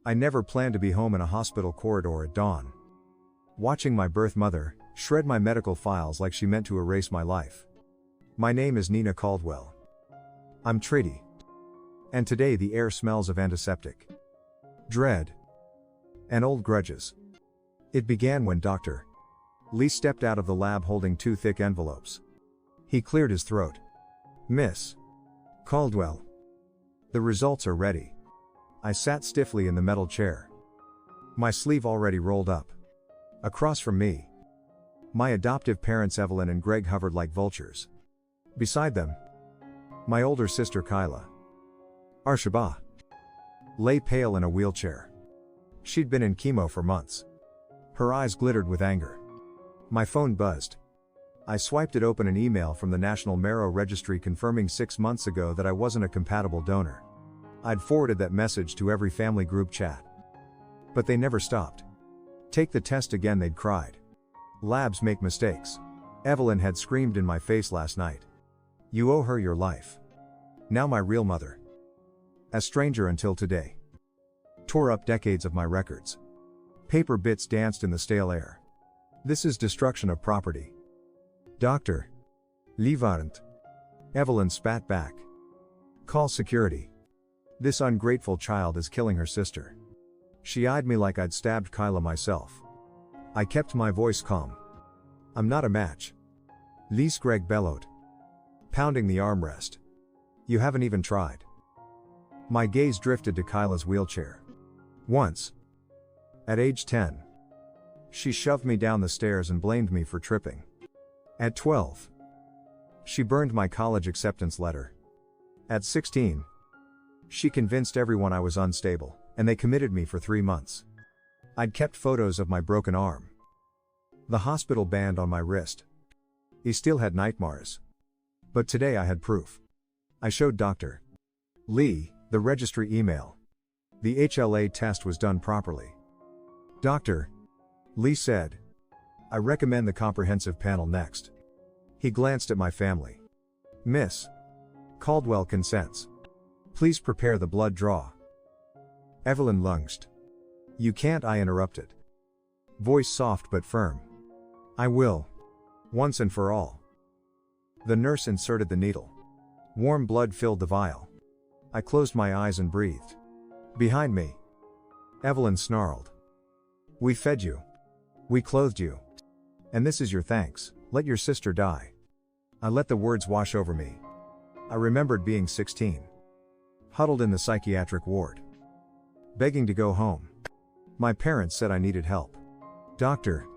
I never planned to be home in a hospital corridor at dawn, watching my birth mother shred my medical files like she meant to erase my life. My name is Nina Caldwell. I'm treaty. And today the air smells of antiseptic, dread, and old grudges. It began when Dr. Lee stepped out of the lab holding 2 thick envelopes. He cleared his throat. "Miss Caldwell, the results are ready." I sat stiffly in the metal chair, my sleeve already rolled up. Across from me, my adoptive parents Evelyn and Greg hovered like vultures. Beside them, my older sister Kyla Arshaba lay pale in a wheelchair. She'd been in chemo for months. Her eyes glittered with anger. My phone buzzed. I swiped it open, an email from the National Marrow Registry confirming 6 months ago that I wasn't a compatible donor. I'd forwarded that message to every family group chat. But they never stopped. "Take the test again," they'd cried. "Labs make mistakes." Evelyn had screamed in my face last night. "You owe her your life." Now my real mother, a stranger until today, tore up decades of my records. Paper bits danced in the stale air. "This is destruction of property, Dr. Levarent." Evelyn spat back. "Call security. This ungrateful child is killing her sister." She eyed me like I'd stabbed Kyla myself. I kept my voice calm. "I'm not a match," Lise Gregg bellowed, pounding the armrest. "You haven't even tried." My gaze drifted to Kyla's wheelchair. Once, at age 10, she shoved me down the stairs and blamed me for tripping. At 12, she burned my college acceptance letter. At 16, she convinced everyone I was unstable, and they committed me for 3 months. I'd kept photos of my broken arm, the hospital band on my wrist. He still had nightmares. But today I had proof. I showed Dr. Lee the registry email. The HLA test was done properly. Dr. Lee said, "I recommend the comprehensive panel next." He glanced at my family. "Miss Caldwell consents. Please prepare the blood draw." Evelyn lunged. "You can't," I interrupted. Voice soft but firm. "I will. Once and for all." The nurse inserted the needle. Warm blood filled the vial. I closed my eyes and breathed. Behind me, Evelyn snarled, "We fed you. We clothed you. And this is your thanks. Let your sister die." I let the words wash over me. I remembered being 16. Huddled in the psychiatric ward, begging to go home. My parents said I needed help. Dr.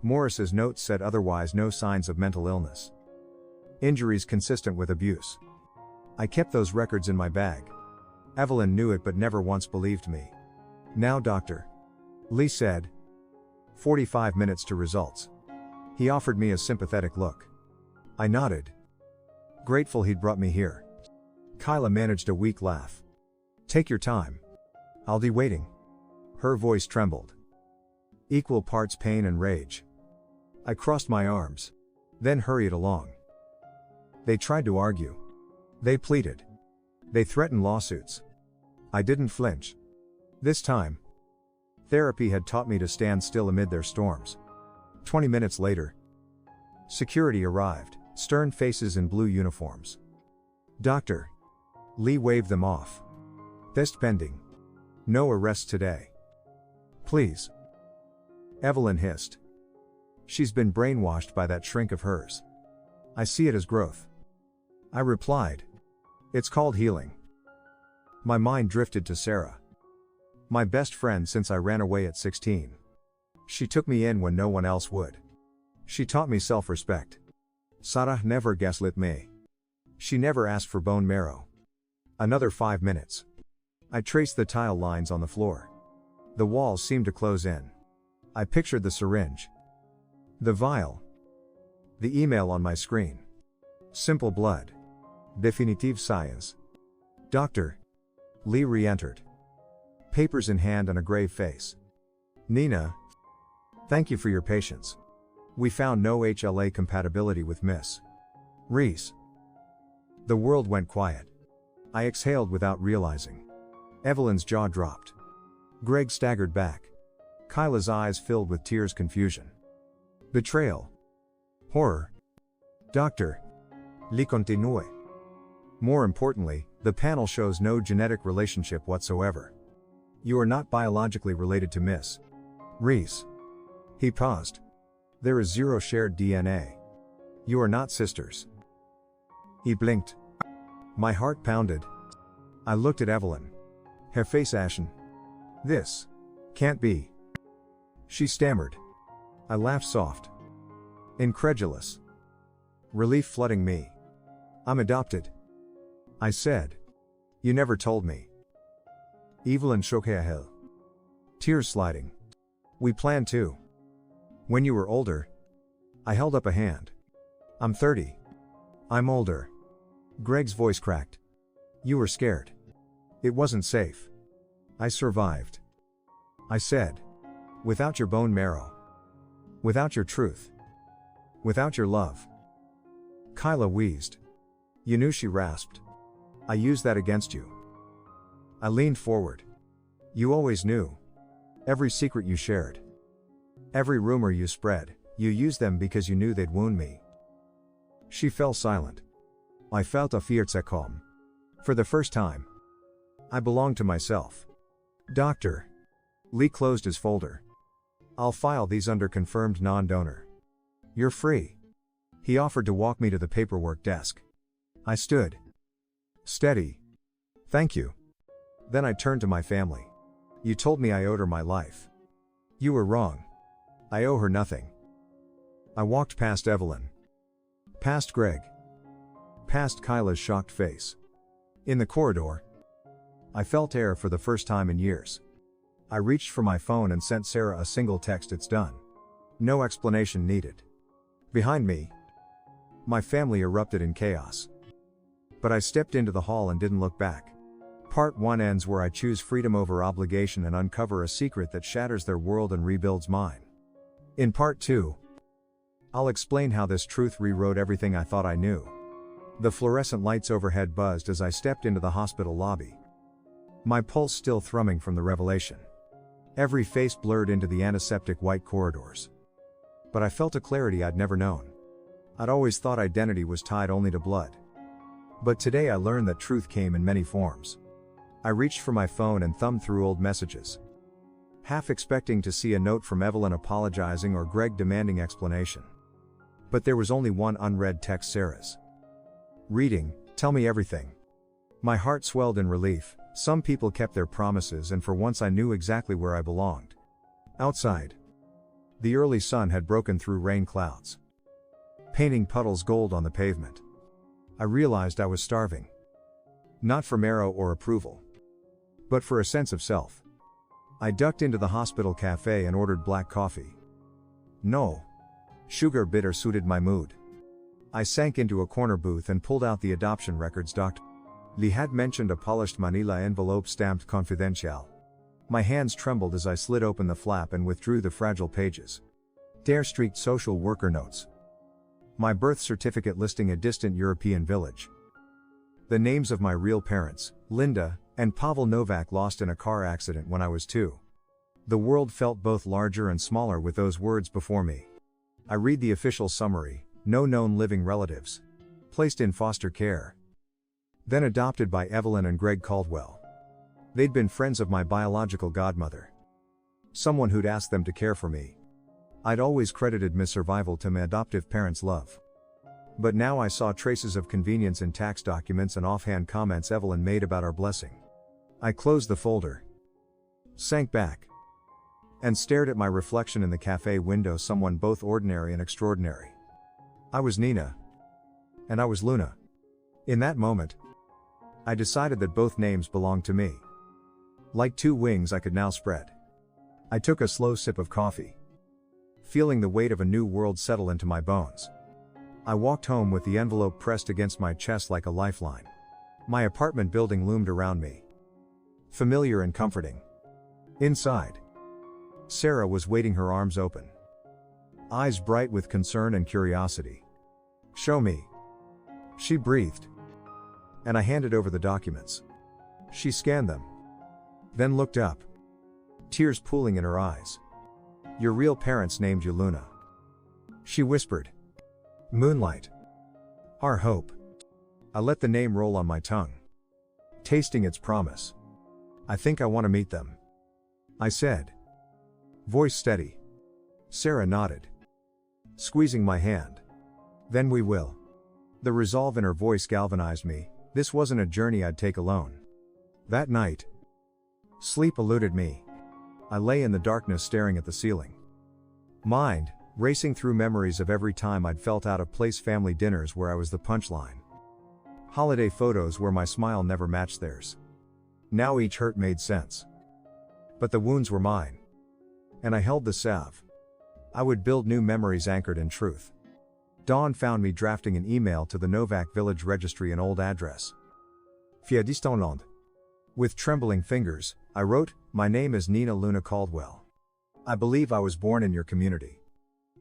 Morris's notes said otherwise, no signs of mental illness. Injuries consistent with abuse. I kept those records in my bag. Evelyn knew it but never once believed me. Now Dr. Lee said, 45 minutes to results. He offered me a sympathetic look. I nodded, grateful he'd brought me here. Kyla managed a weak laugh. "Take your time. I'll be waiting." Her voice trembled. Equal parts pain and rage. I crossed my arms, then hurried along. They tried to argue. They pleaded. They threatened lawsuits. I didn't flinch. This time, therapy had taught me to stand still amid their storms. 20 minutes later, security arrived, stern faces in blue uniforms. Dr. Lee waved them off. "Fist bending. No arrests today." "Please," Evelyn hissed. "She's been brainwashed by that shrink of hers. I see it as growth." I replied, "It's called healing." My mind drifted to Sarah, my best friend since I ran away at 16. She took me in when no one else would. She taught me self-respect. Sarah never gaslit me. She never asked for bone marrow. Another 5 minutes. I traced the tile lines on the floor. The walls seemed to close in. I pictured the syringe, the vial, the email on my screen. Simple blood. Definitive science. Dr. Lee re-entered, papers in hand and a grave face. "Nina, thank you for your patience. We found no HLA compatibility with Miss Reese." The world went quiet. I exhaled without realizing. Evelyn's jaw dropped. Greg staggered back. Kyla's eyes filled with tears, confusion. Betrayal. Horror. Doctor. Li continue. More importantly, the panel shows no genetic relationship whatsoever. You are not biologically related to Miss Reese. He paused. There is zero shared DNA. You are not sisters. He blinked. My heart pounded. I looked at Evelyn. Her face ashen. This can't be. She stammered. I laughed soft. Incredulous. Relief flooding me. I'm adopted. I said. You never told me. Evelyn shook her head. Tears sliding. We planned to. When you were older. I held up a hand. I'm 30. I'm older. Greg's voice cracked. You were scared. It wasn't safe. I survived. I said. Without your bone marrow. Without your truth. Without your love. Kyla wheezed. You knew, she rasped. I used that against you. I leaned forward. You always knew. Every secret you shared. Every rumor you spread, you used them because you knew they'd wound me. She fell silent. I felt a fierce calm. For the first time. I belonged to myself. Doctor. Lee closed his folder. I'll file these under confirmed non-donor. You're free. He offered to walk me to the paperwork desk. I stood. Steady. Thank you. Then I turned to my family. You told me I owed her my life. You were wrong. I owe her nothing. I walked past Evelyn. Past Greg. Past Kyla's shocked face. In the corridor. I felt air for the first time in years. I reached for my phone and sent Sarah a single text. It's done. No explanation needed. Behind me. My family erupted in chaos. But I stepped into the hall and didn't look back. Part 1 ends where I choose freedom over obligation and uncover a secret that shatters their world and rebuilds mine. In Part 2, I'll explain how this truth rewrote everything I thought I knew. The fluorescent lights overhead buzzed as I stepped into the hospital lobby. My pulse still thrumming from the revelation. Every face blurred into the antiseptic white corridors. But I felt a clarity I'd never known. I'd always thought identity was tied only to blood. But today I learned that truth came in many forms. I reached for my phone and thumbed through old messages. Half expecting to see a note from Evelyn apologizing or Greg demanding explanation. But there was only one unread text, Sarah's. Reading, tell me everything. My heart swelled in relief. Some people kept their promises, and for once I knew exactly where I belonged. Outside. The early sun had broken through rain clouds, painting puddles gold on the pavement. I realized I was starving. Not for marrow or approval, but for a sense of self. I ducked into the hospital cafe and ordered black coffee. No sugar, bitter suited my mood. I sank into a corner booth and pulled out the adoption records. Dr. Lee had mentioned a polished manila envelope stamped confidential. My hands trembled as I slid open the flap and withdrew the fragile pages. Dare Street social worker notes. My birth certificate listing a distant European village. The names of my real parents, Linda and Pavel Novak, lost in a car accident when I was 2. The world felt both larger and smaller with those words before me. I read the official summary: no known living relatives. Placed in foster care. Then adopted by Evelyn and Greg Caldwell. They'd been friends of my biological godmother. Someone who'd asked them to care for me. I'd always credited my survival to my adoptive parents' love. But now I saw traces of convenience in tax documents and offhand comments Evelyn made about our blessing. I closed the folder, sank back, and stared at my reflection in the cafe window, someone both ordinary and extraordinary. I was Nina. And I was Luna. In that moment, I decided that both names belonged to me. Like 2 wings I could now spread. I took a slow sip of coffee, feeling the weight of a new world settle into my bones. I walked home with the envelope pressed against my chest like a lifeline. My apartment building loomed around me, familiar and comforting. Inside, Sarah was waiting, her arms open, eyes bright with concern and curiosity. Show me, she breathed. And I handed over the documents. She scanned them, then looked up. tears pooling in her eyes. Your real parents named you Luna. She whispered. Moonlight. Our hope. I let the name roll on my tongue, tasting its promise. I think I want to meet them, I said. Voice steady. Sarah nodded, squeezing my hand. Then we will. The resolve in her voice galvanized me. This wasn't a journey I'd take alone. That night, sleep eluded me. I lay in the darkness staring at the ceiling. Mind, racing through memories of every time I'd felt out of place, family dinners where I was the punchline. Holiday photos where my smile never matched theirs. Now each hurt made sense. But the wounds were mine. And I held the salve. I would build new memories anchored in truth. Dawn found me drafting an email to the Novak village registry, an old address. Fiedistanland. With trembling fingers, I wrote, my name is Nina Luna Caldwell. I believe I was born in your community.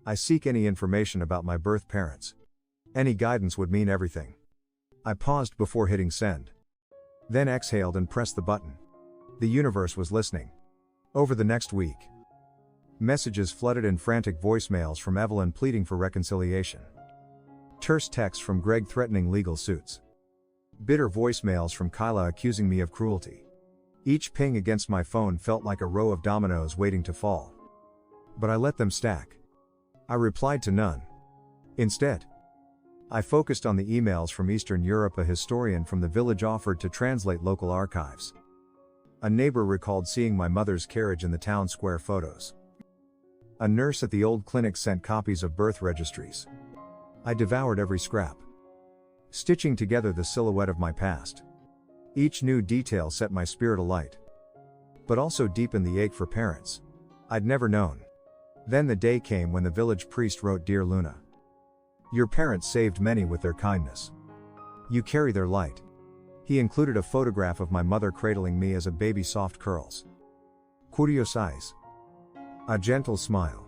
I seek any information about my birth parents. Any guidance would mean everything. I paused before hitting send. Then exhaled and pressed the button. The universe was listening. Over the next week, messages flooded in, frantic voicemails from Evelyn pleading for reconciliation. Terse texts from Greg threatening legal suits. Bitter voicemails from Kyla accusing me of cruelty. Each ping against my phone felt like a row of dominoes waiting to fall. But I let them stack. I replied to none. Instead, I focused on the emails from Eastern Europe. A historian from the village offered to translate local archives. A neighbor recalled seeing my mother's carriage in the town square photos. A nurse at the old clinic sent copies of birth registries. I devoured every scrap, stitching together the silhouette of my past. Each new detail set my spirit alight, but also deepened the ache for parents I'd never known. Then the day came when the village priest wrote, Dear Luna, your parents saved many with their kindness. You carry their light. He included a photograph of my mother cradling me as a baby, soft curls, curious eyes, a gentle smile.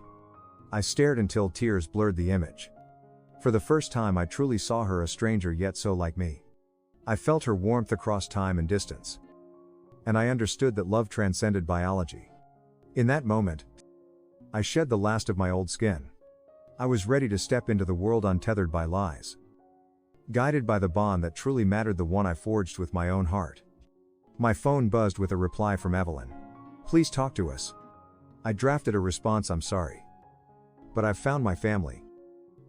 I stared until tears blurred the image. For the first time I truly saw her, a stranger yet so like me. I felt her warmth across time and distance. And I understood that love transcended biology. In that moment, I shed the last of my old skin. I was ready to step into the world untethered by lies. Guided by the bond that truly mattered, the one I forged with my own heart. My phone buzzed with a reply from Evelyn. Please talk to us. I drafted a response, I'm sorry, but I've found my family.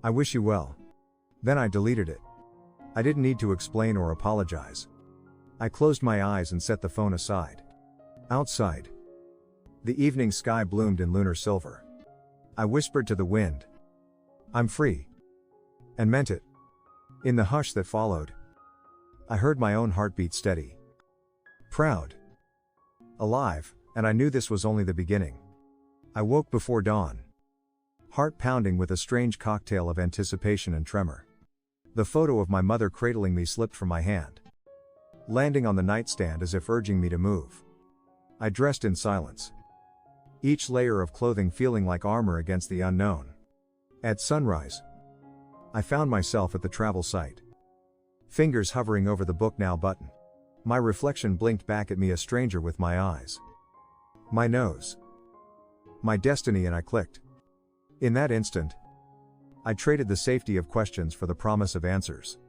I wish you well. Then I deleted it. I didn't need to explain or apologize. I closed my eyes and set the phone aside. Outside, the evening sky bloomed in lunar silver. I whispered to the wind, I'm free. And meant it. In the hush that followed, I heard my own heartbeat steady, proud, alive, and I knew this was only the beginning. I woke before dawn, heart pounding with a strange cocktail of anticipation and tremor. The photo of my mother cradling me slipped from my hand, landing on the nightstand as if urging me to move. I dressed in silence, each layer of clothing feeling like armor against the unknown. At sunrise, I found myself at the travel site, fingers hovering over the book now button. My reflection blinked back at me, a stranger with my eyes, my nose, my destiny, and I clicked. In that instant, I traded the safety of questions for the promise of answers.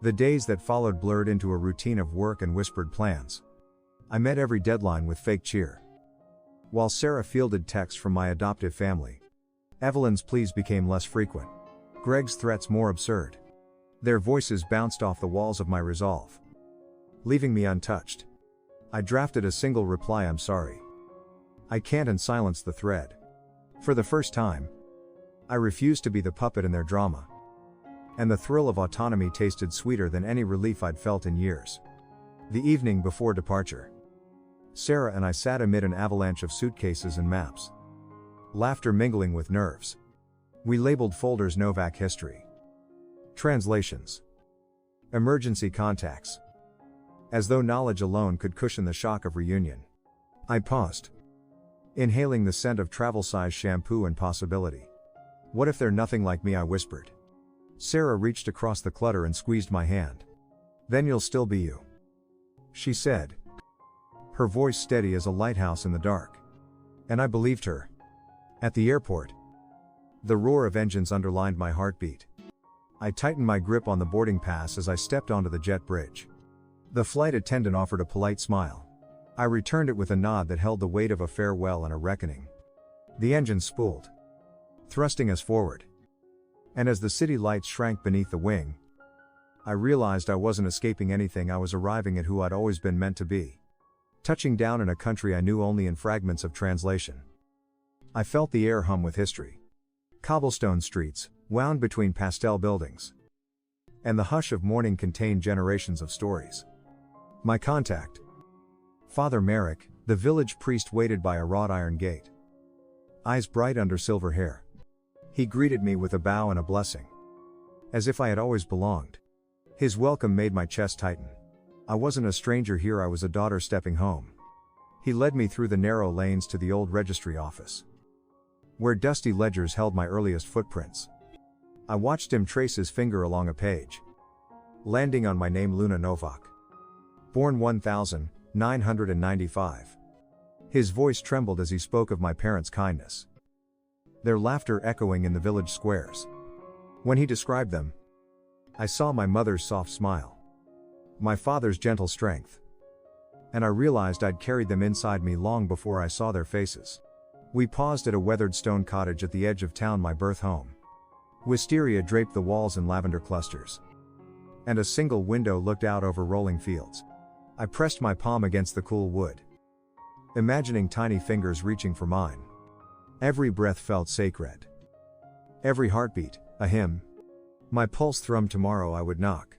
The days that followed blurred into a routine of work and whispered plans. I met every deadline with fake cheer. While Sarah fielded texts from my adoptive family, Evelyn's pleas became less frequent, Greg's threats more absurd. Their voices bounced off the walls of my resolve, leaving me untouched. I drafted a single reply, I'm sorry, I can't, and silenced the thread. For the first time, I refused to be the puppet in their drama. And the thrill of autonomy tasted sweeter than any relief I'd felt in years. The evening before departure, Sarah and I sat amid an avalanche of suitcases and maps. Laughter mingling with nerves. We labeled folders Novak history, translations, emergency contacts, as though knowledge alone could cushion the shock of reunion. I paused, inhaling the scent of travel-size shampoo and possibility. What if they're nothing like me, I whispered. Sarah reached across the clutter and squeezed my hand. Then you'll still be you, she said, her voice steady as a lighthouse in the dark. And I believed her. At the airport, the roar of engines underlined my heartbeat. I tightened my grip on the boarding pass as I stepped onto the jet bridge. The flight attendant offered a polite smile. I returned it with a nod that held the weight of a farewell and a reckoning. The engine spooled, thrusting us forward. And as the city lights shrank beneath the wing, I realized I wasn't escaping anything. I was arriving at who I'd always been meant to be. Touching down in a country I knew only in fragments of translation. I felt the air hum with history. Cobblestone streets, wound between pastel buildings. And the hush of morning contained generations of stories. My contact. Father Merrick, the village priest, waited by a wrought iron gate. Eyes bright under silver hair. He greeted me with a bow and a blessing. As if I had always belonged. His welcome made my chest tighten. I wasn't a stranger here, I was a daughter stepping home. He led me through the narrow lanes to the old registry office, where dusty ledgers held my earliest footprints. I watched him trace his finger along a page, landing on my name, Luna Novak. Born 1995. His voice trembled as he spoke of my parents' kindness, their laughter echoing in the village squares. When he described them, I saw my mother's soft smile, my father's gentle strength, and I realized I'd carried them inside me long before I saw their faces. We paused at a weathered stone cottage at the edge of town, my birth home. Wisteria draped the walls in lavender clusters, and a single window looked out over rolling fields. I pressed my palm against the cool wood, imagining tiny fingers reaching for mine. Every breath felt sacred. Every heartbeat, a hymn. My pulse thrummed. Tomorrow I would knock,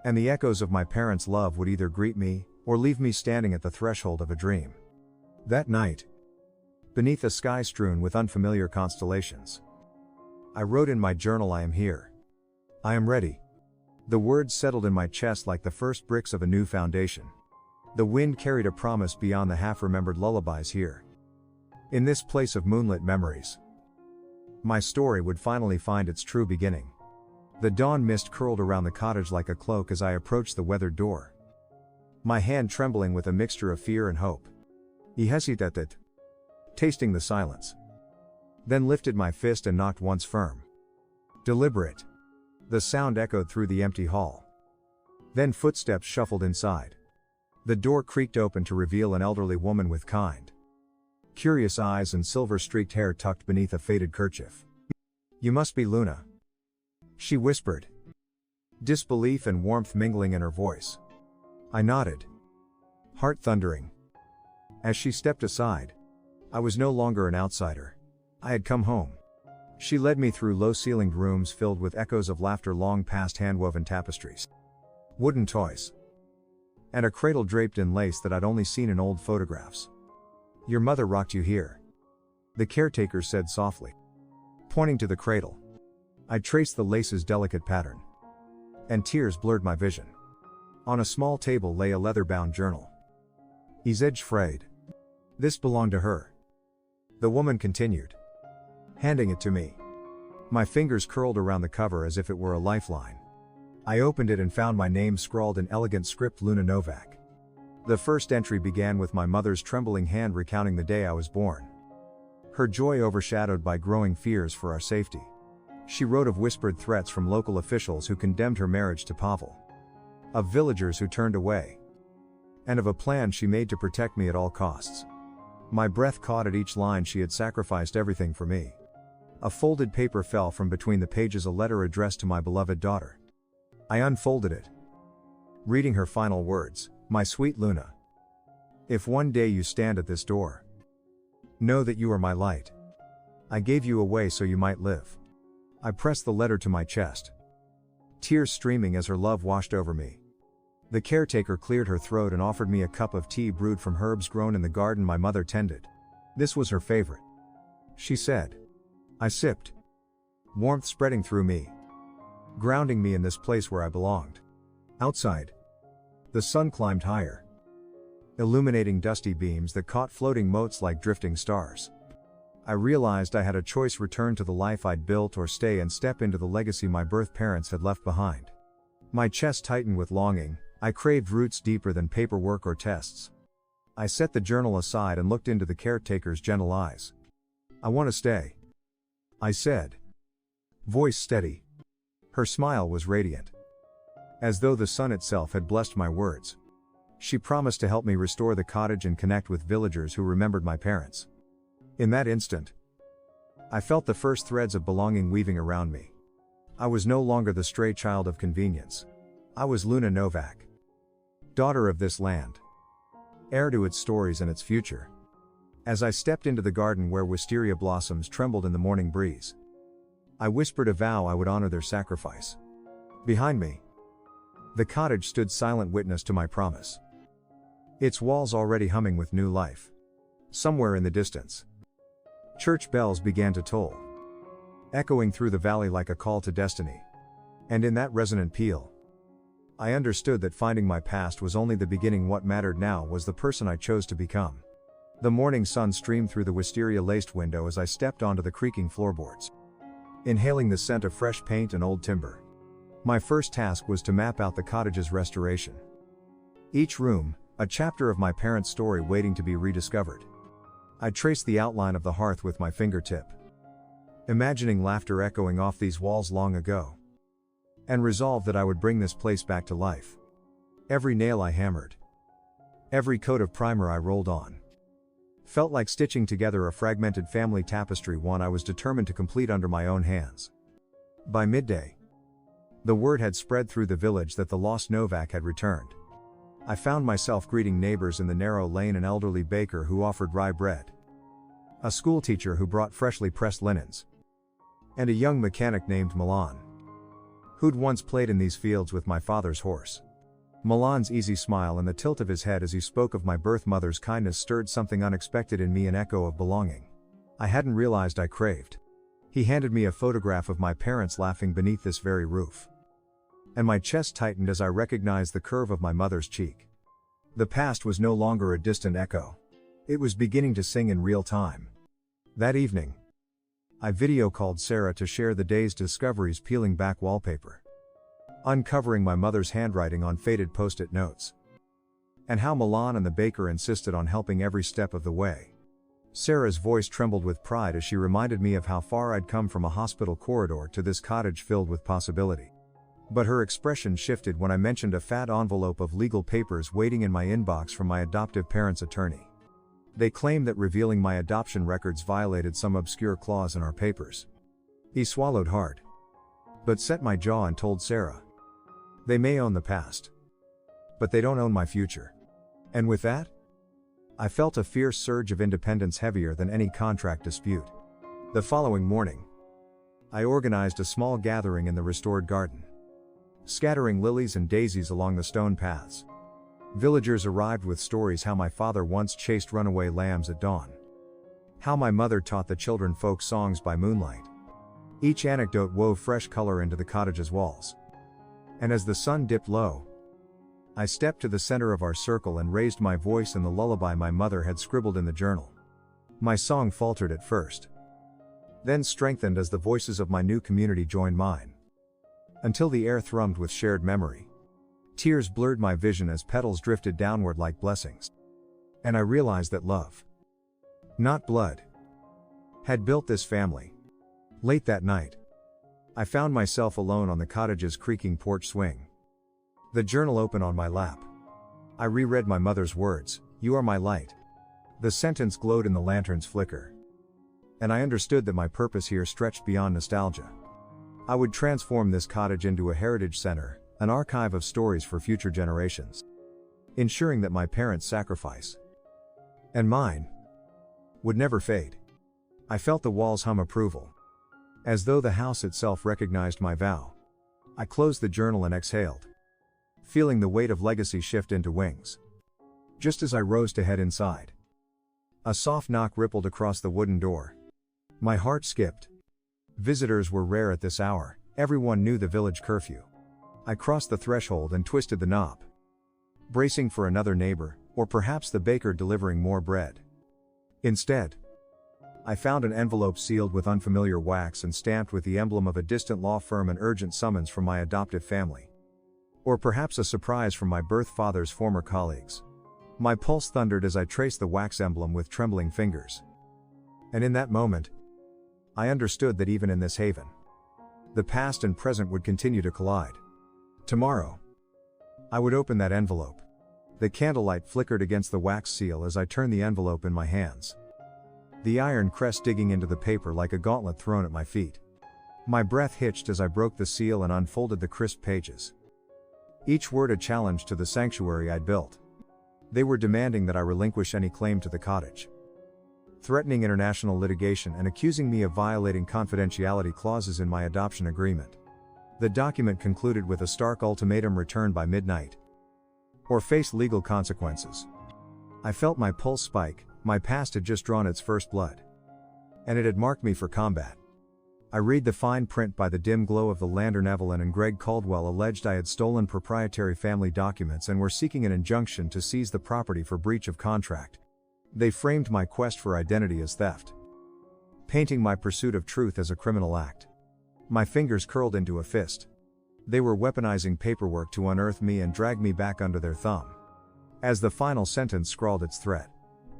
and the echoes of my parents' love would either greet me, or leave me standing at the threshold of a dream. That night, beneath a sky strewn with unfamiliar constellations, I wrote in my journal, I am here. I am ready. The words settled in my chest like the first bricks of a new foundation. The wind carried a promise beyond the half-remembered lullabies here. In this place of moonlit memories, my story would finally find its true beginning. The dawn mist curled around the cottage like a cloak as I approached the weathered door, my hand trembling with a mixture of fear and hope. I hesitated, tasting the silence, then lifted my fist and knocked once firm, deliberate. The sound echoed through the empty hall. Then footsteps shuffled inside. The door creaked open to reveal an elderly woman with kind, curious eyes and silver-streaked hair tucked beneath a faded kerchief. "You must be Luna," she whispered, disbelief and warmth mingling in her voice. I nodded, heart thundering. As she stepped aside, I was no longer an outsider. I had come home. She led me through low-ceilinged rooms filled with echoes of laughter long past hand-woven tapestries, wooden toys, and a cradle draped in lace that I'd only seen in old photographs. "Your mother rocked you here," the caretaker said softly, pointing to the cradle. I traced the lace's delicate pattern, and tears blurred my vision. On a small table lay a leather-bound journal. "Is edge frayed. This belonged to her," the woman continued, handing it to me. My fingers curled around the cover as if it were a lifeline. I opened it and found my name scrawled in elegant script, Luna Novak. The first entry began with my mother's trembling hand recounting the day I was born, her joy overshadowed by growing fears for our safety. She wrote of whispered threats from local officials who condemned her marriage to Pavel, of villagers who turned away, and of a plan she made to protect me at all costs. My breath caught at each line. She had sacrificed everything for me. A folded paper fell from between the pages, a letter addressed to my beloved daughter. I unfolded it, reading her final words, "My sweet Luna, if one day you stand at this door, know that you are my light. I gave you away so you might live." I pressed the letter to my chest, tears streaming as her love washed over me. The caretaker cleared her throat and offered me a cup of tea brewed from herbs grown in the garden my mother tended. This was her favorite, she said. I sipped, warmth spreading through me, grounding me in this place where I belonged. Outside, the sun climbed higher, illuminating dusty beams that caught floating motes like drifting stars. I realized I had a choice: return to the life I'd built or stay and step into the legacy my birth parents had left behind. My chest tightened with longing. I craved roots deeper than paperwork or tests. I set the journal aside and looked into the caretaker's gentle eyes. "I want to stay," I said. Voice steady. Her smile was radiant, as though the sun itself had blessed my words. She promised to help me restore the cottage and connect with villagers who remembered my parents. In that instant, I felt the first threads of belonging weaving around me. I was no longer the stray child of convenience. I was Luna Novak, daughter of this land, heir to its stories and its future. As I stepped into the garden where wisteria blossoms trembled in the morning breeze, I whispered a vow I would honor their sacrifice. Behind me, the cottage stood silent witness to my promise, its walls already humming with new life. Somewhere in the distance, church bells began to toll, echoing through the valley like a call to destiny. And in that resonant peal, I understood that finding my past was only the beginning. What mattered now was the person I chose to become. The morning sun streamed through the wisteria-laced window as I stepped onto the creaking floorboards, inhaling the scent of fresh paint and old timber. My first task was to map out the cottage's restoration. Each room, a chapter of my parents' story waiting to be rediscovered. I traced the outline of the hearth with my fingertip, imagining laughter echoing off these walls long ago, and resolved that I would bring this place back to life. Every nail I hammered, every coat of primer I rolled on, felt like stitching together a fragmented family tapestry, one I was determined to complete under my own hands. By midday, the word had spread through the village that the lost Novak had returned. I found myself greeting neighbors in the narrow lane, an elderly baker who offered rye bread, a schoolteacher who brought freshly pressed linens, and a young mechanic named Milan, who'd once played in these fields with my father's horse. Milan's easy smile and the tilt of his head as he spoke of my birth mother's kindness stirred something unexpected in me, an echo of belonging I hadn't realized I craved. He handed me a photograph of my parents laughing beneath this very roof, and my chest tightened as I recognized the curve of my mother's cheek. The past was no longer a distant echo. It was beginning to sing in real time. That evening, I video called Sarah to share the day's discoveries, peeling back wallpaper, uncovering my mother's handwriting on faded post-it notes, and how Milan and the baker insisted on helping every step of the way. Sarah's voice trembled with pride as she reminded me of how far I'd come from a hospital corridor to this cottage filled with possibility. But her expression shifted when I mentioned a fat envelope of legal papers waiting in my inbox from my adoptive parents' attorney. They claimed that revealing my adoption records violated some obscure clause in our papers. He swallowed hard, but set my jaw and told Sarah, "They may own the past, but they don't own my future." And with that, I felt a fierce surge of independence, heavier than any contract dispute. The following morning, I organized a small gathering in the restored garden, scattering lilies and daisies along the stone paths. Villagers arrived with stories: how my father once chased runaway lambs at dawn, how my mother taught the children folk songs by moonlight. Each anecdote wove fresh color into the cottage's walls. And as the sun dipped low, I stepped to the center of our circle and raised my voice in the lullaby my mother had scribbled in the journal. My song faltered at first, then strengthened as the voices of my new community joined mine, until the air thrummed with shared memory. Tears blurred my vision as petals drifted downward like blessings. And I realized that love, not blood, had built this family. Late that night, I found myself alone on the cottage's creaking porch swing, the journal open on my lap. I reread my mother's words, "You are my light." The sentence glowed in the lantern's flicker, and I understood that my purpose here stretched beyond nostalgia. I would transform this cottage into a heritage center, an archive of stories for future generations, ensuring that my parents' sacrifice, and mine, would never fade. I felt the walls hum approval, as though the house itself recognized my vow. I closed the journal and exhaled, feeling the weight of legacy shift into wings. Just as I rose to head inside, a soft knock rippled across the wooden door. My heart skipped. Visitors were rare at this hour, everyone knew the village curfew. I crossed the threshold and twisted the knob, bracing for another neighbor, or perhaps the baker delivering more bread. Instead, I found an envelope sealed with unfamiliar wax and stamped with the emblem of a distant law firm, an urgent summons from my adoptive family. Or perhaps a surprise from my birth father's former colleagues. My pulse thundered as I traced the wax emblem with trembling fingers. And in that moment, I understood that even in this haven, the past and present would continue to collide. Tomorrow, I would open that envelope. The candlelight flickered against the wax seal as I turned the envelope in my hands, the iron crest digging into the paper like a gauntlet thrown at my feet. My breath hitched as I broke the seal and unfolded the crisp pages. Each word a challenge to the sanctuary I'd built. They were demanding that I relinquish any claim to the cottage, threatening international litigation and accusing me of violating confidentiality clauses in my adoption agreement. The document concluded with a stark ultimatum: return by midnight, or face legal consequences. I felt my pulse spike. My past had just drawn its first blood, and it had marked me for combat. I read the fine print by the dim glow of the lantern. Evelyn and Greg Caldwell alleged I had stolen proprietary family documents and were seeking an injunction to seize the property for breach of contract. They framed my quest for identity as theft, painting my pursuit of truth as a criminal act. My fingers curled into a fist. They were weaponizing paperwork to unearth me and drag me back under their thumb. As the final sentence scrawled its threat,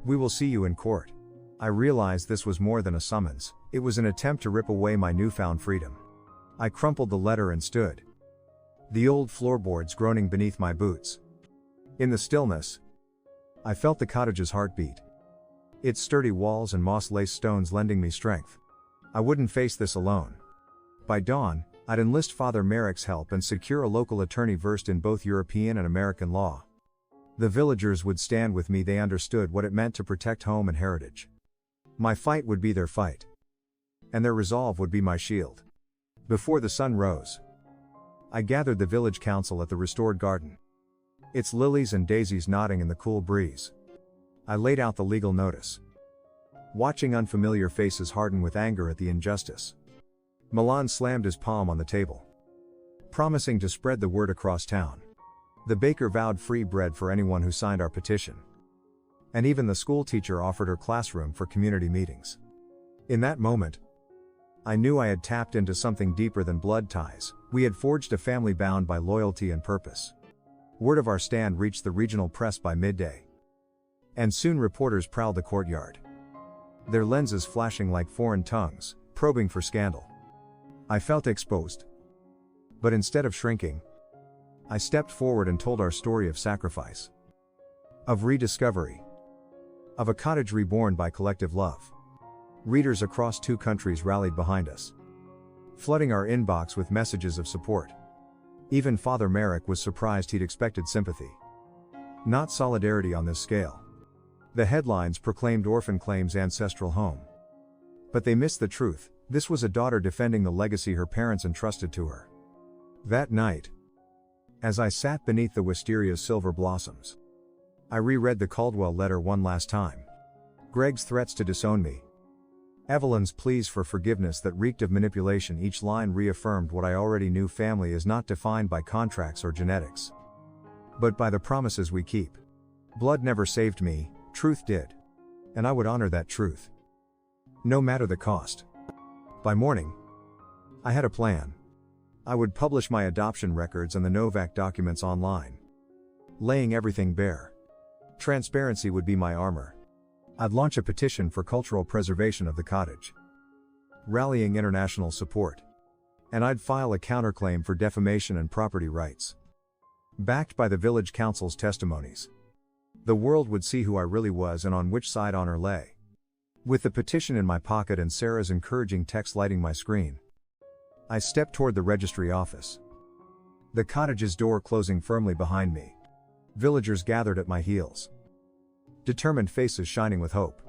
"We will see you in court," I realized this was more than a summons. It was an attempt to rip away my newfound freedom. I crumpled the letter and stood, the old floorboards groaning beneath my boots. In the stillness, I felt the cottage's heartbeat, its sturdy walls and moss-laced stones lending me strength. I wouldn't face this alone. By dawn, I'd enlist Father Merrick's help and secure a local attorney versed in both European and American law. The villagers would stand with me. They understood what it meant to protect home and heritage. My fight would be their fight, and their resolve would be my shield. Before the sun rose, I gathered the village council at the restored garden, its lilies and daisies nodding in the cool breeze. I laid out the legal notice, watching unfamiliar faces harden with anger at the injustice. Milan slammed his palm on the table, promising to spread the word across town. The baker vowed free bread for anyone who signed our petition, and even the school teacher offered her classroom for community meetings. In that moment, I knew I had tapped into something deeper than blood ties. We had forged a family bound by loyalty and purpose. Word of our stand reached the regional press by midday, and soon reporters prowled the courtyard, their lenses flashing like foreign tongues, probing for scandal. I felt exposed, but instead of shrinking, I stepped forward and told our story of sacrifice, of rediscovery, of a cottage reborn by collective love. Readers across 2 countries rallied behind us, flooding our inbox with messages of support. Even Father Merrick was surprised. He'd expected sympathy, not solidarity on this scale. The headlines proclaimed orphan claims ancestral home, but they missed the truth. This was a daughter defending the legacy her parents entrusted to her. That night, as I sat beneath the wisteria's silver blossoms, I reread the Caldwell letter one last time. Greg's threats to disown me, Evelyn's pleas for forgiveness that reeked of manipulation. Each line reaffirmed what I already knew: family is not defined by contracts or genetics, but by the promises we keep. Blood never saved me, truth did. And I would honor that truth, no matter the cost. By morning, I had a plan. I would publish my adoption records and the Novak documents online, laying everything bare. Transparency would be my armor. I'd launch a petition for cultural preservation of the cottage, rallying international support. And I'd file a counterclaim for defamation and property rights, backed by the village council's testimonies. The world would see who I really was and on which side honor lay. With the petition in my pocket and Sarah's encouraging text lighting my screen, I stepped toward the registry office, the cottage's door closing firmly behind me. Villagers gathered at my heels, determined faces shining with hope.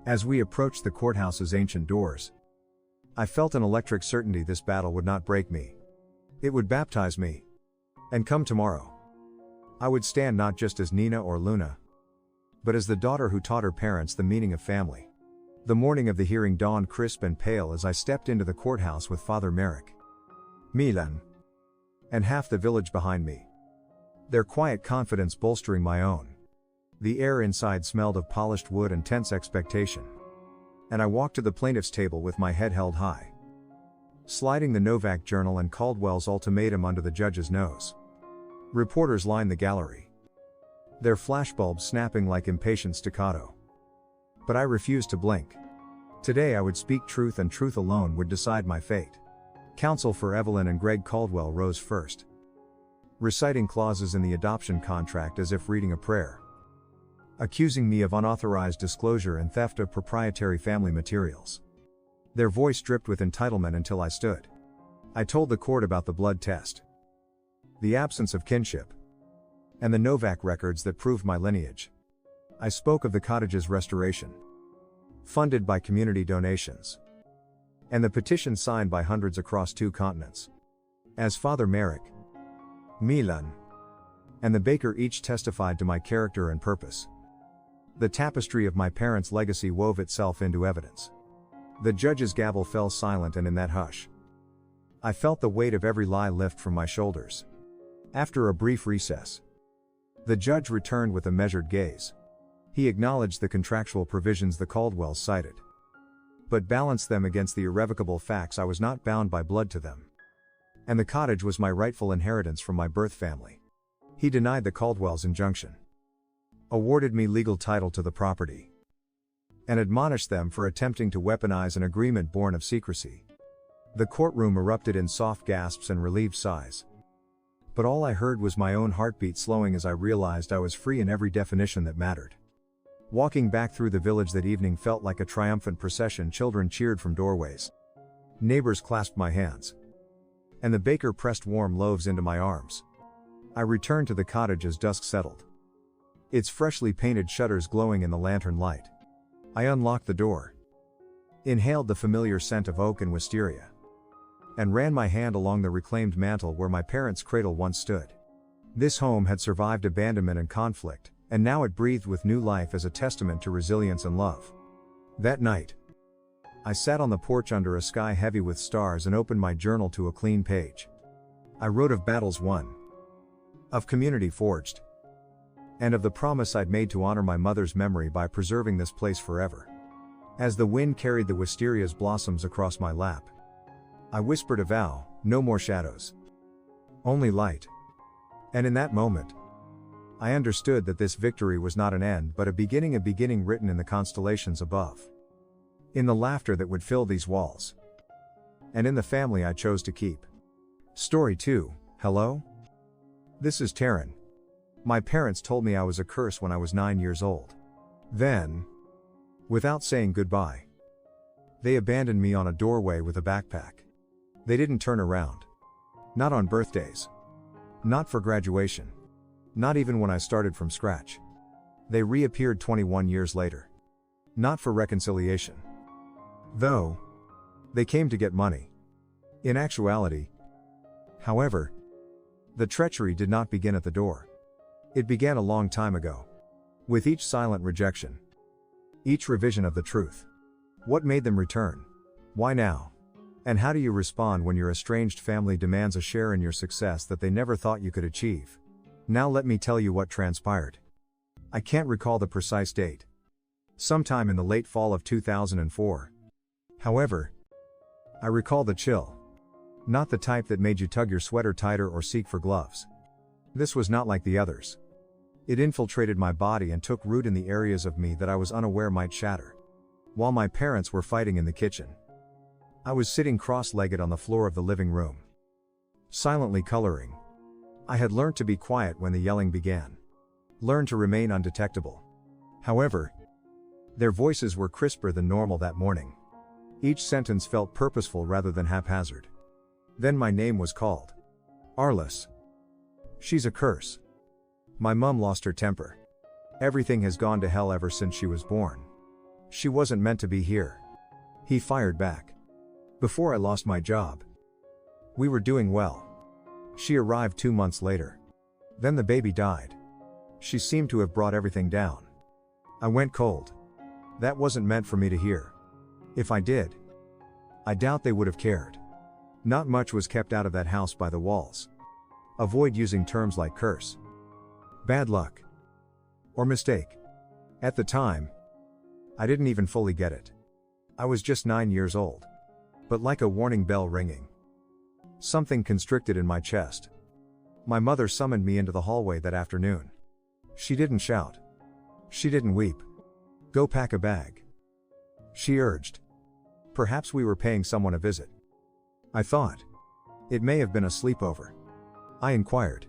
As we approached the courthouse's ancient doors, I felt an electric certainty: this battle would not break me. It would baptize me. And come tomorrow, I would stand not just as Nina or Luna, but as the daughter who taught her parents the meaning of family. The morning of the hearing dawned crisp and pale as I stepped into the courthouse with Father Merrick, Milan, and half the village behind me, their quiet confidence bolstering my own. The air inside smelled of polished wood and tense expectation, and I walked to the plaintiff's table with my head held high, sliding the Novak journal and Caldwell's ultimatum under the judge's nose. Reporters lined the gallery, their flashbulbs snapping like impatient staccato. But I refused to blink. Today I would speak truth, and truth alone would decide my fate. Counsel for Evelyn and Greg Caldwell rose first, reciting clauses in the adoption contract as if reading a prayer, accusing me of unauthorized disclosure and theft of proprietary family materials. Their voice dripped with entitlement until I stood. I told the court about the blood test, the absence of kinship, and the Novak records that proved my lineage. I spoke of the cottage's restoration, funded by community donations, and the petition signed by hundreds across 2 continents. As Father Merrick, Milan, and the baker each testified to my character and purpose, the tapestry of my parents' legacy wove itself into evidence. The judge's gavel fell silent, and in that hush, I felt the weight of every lie lift from my shoulders. After a brief recess, the judge returned with a measured gaze. He acknowledged the contractual provisions the Caldwells cited, but balanced them against the irrevocable facts I was not bound by blood to them, and the cottage was my rightful inheritance from my birth family. He denied the Caldwells' injunction, awarded me legal title to the property, and admonished them for attempting to weaponize an agreement born of secrecy. The courtroom erupted in soft gasps and relieved sighs. But all I heard was my own heartbeat slowing as I realized I was free in every definition that mattered. Walking back through the village that evening felt like a triumphant procession. Children cheered from doorways, neighbors clasped my hands, and the baker pressed warm loaves into my arms. I returned to the cottage as dusk settled, its freshly painted shutters glowing in the lantern light. I unlocked the door, inhaled the familiar scent of oak and wisteria, and ran my hand along the reclaimed mantel where my parents' cradle once stood. This home had survived abandonment and conflict, and now it breathed with new life as a testament to resilience and love. That night, I sat on the porch under a sky heavy with stars and opened my journal to a clean page. I wrote of battles won, of community forged, and of the promise I'd made to honor my mother's memory by preserving this place forever. As the wind carried the wisteria's blossoms across my lap, I whispered a vow: no more shadows, only light. And in that moment, I understood that this victory was not an end but a beginning written in the constellations above, in the laughter that would fill these walls, and in the family I chose to keep. Story 2, Hello? This is Taryn. My parents told me I was a curse when I was 9 years old. Then, without saying goodbye, they abandoned me on a doorway with a backpack. They didn't turn around. Not on birthdays. Not for graduation. Not even when I started from scratch. They reappeared 21 years later. Not for reconciliation. Though, they came to get money. In actuality, however, the treachery did not begin at the door. It began a long time ago. With each silent rejection, each revision of the truth. What made them return? Why now? And how do you respond when your estranged family demands a share in your success that they never thought you could achieve? Now let me tell you what transpired. I can't recall the precise date. Sometime in the late fall of 2004. However, I recall the chill. Not the type that made you tug your sweater tighter or seek for gloves. This was not like the others. It infiltrated my body and took root in the areas of me that I was unaware might shatter. While my parents were fighting in the kitchen, I was sitting cross-legged on the floor of the living room, silently coloring. I had learned to be quiet when the yelling began. Learned to remain undetectable. However, their voices were crisper than normal that morning. Each sentence felt purposeful rather than haphazard. Then my name was called. Arliss. She's a curse. My mum lost her temper. Everything has gone to hell ever since she was born. She wasn't meant to be here. He fired back. Before I lost my job, we were doing well. She arrived 2 months later. Then the baby died. She seemed to have brought everything down. I went cold. That wasn't meant for me to hear. If I did, I doubt they would have cared. Not much was kept out of that house by the walls. Avoid using terms like curse, bad luck, or mistake. At the time, I didn't even fully get it. I was just 9 years old. But like a warning bell ringing, something constricted in my chest. My mother summoned me into the hallway that afternoon. She didn't shout. She didn't weep. Go pack a bag, she urged. Perhaps we were paying someone a visit, I thought. It may have been a sleepover, I inquired.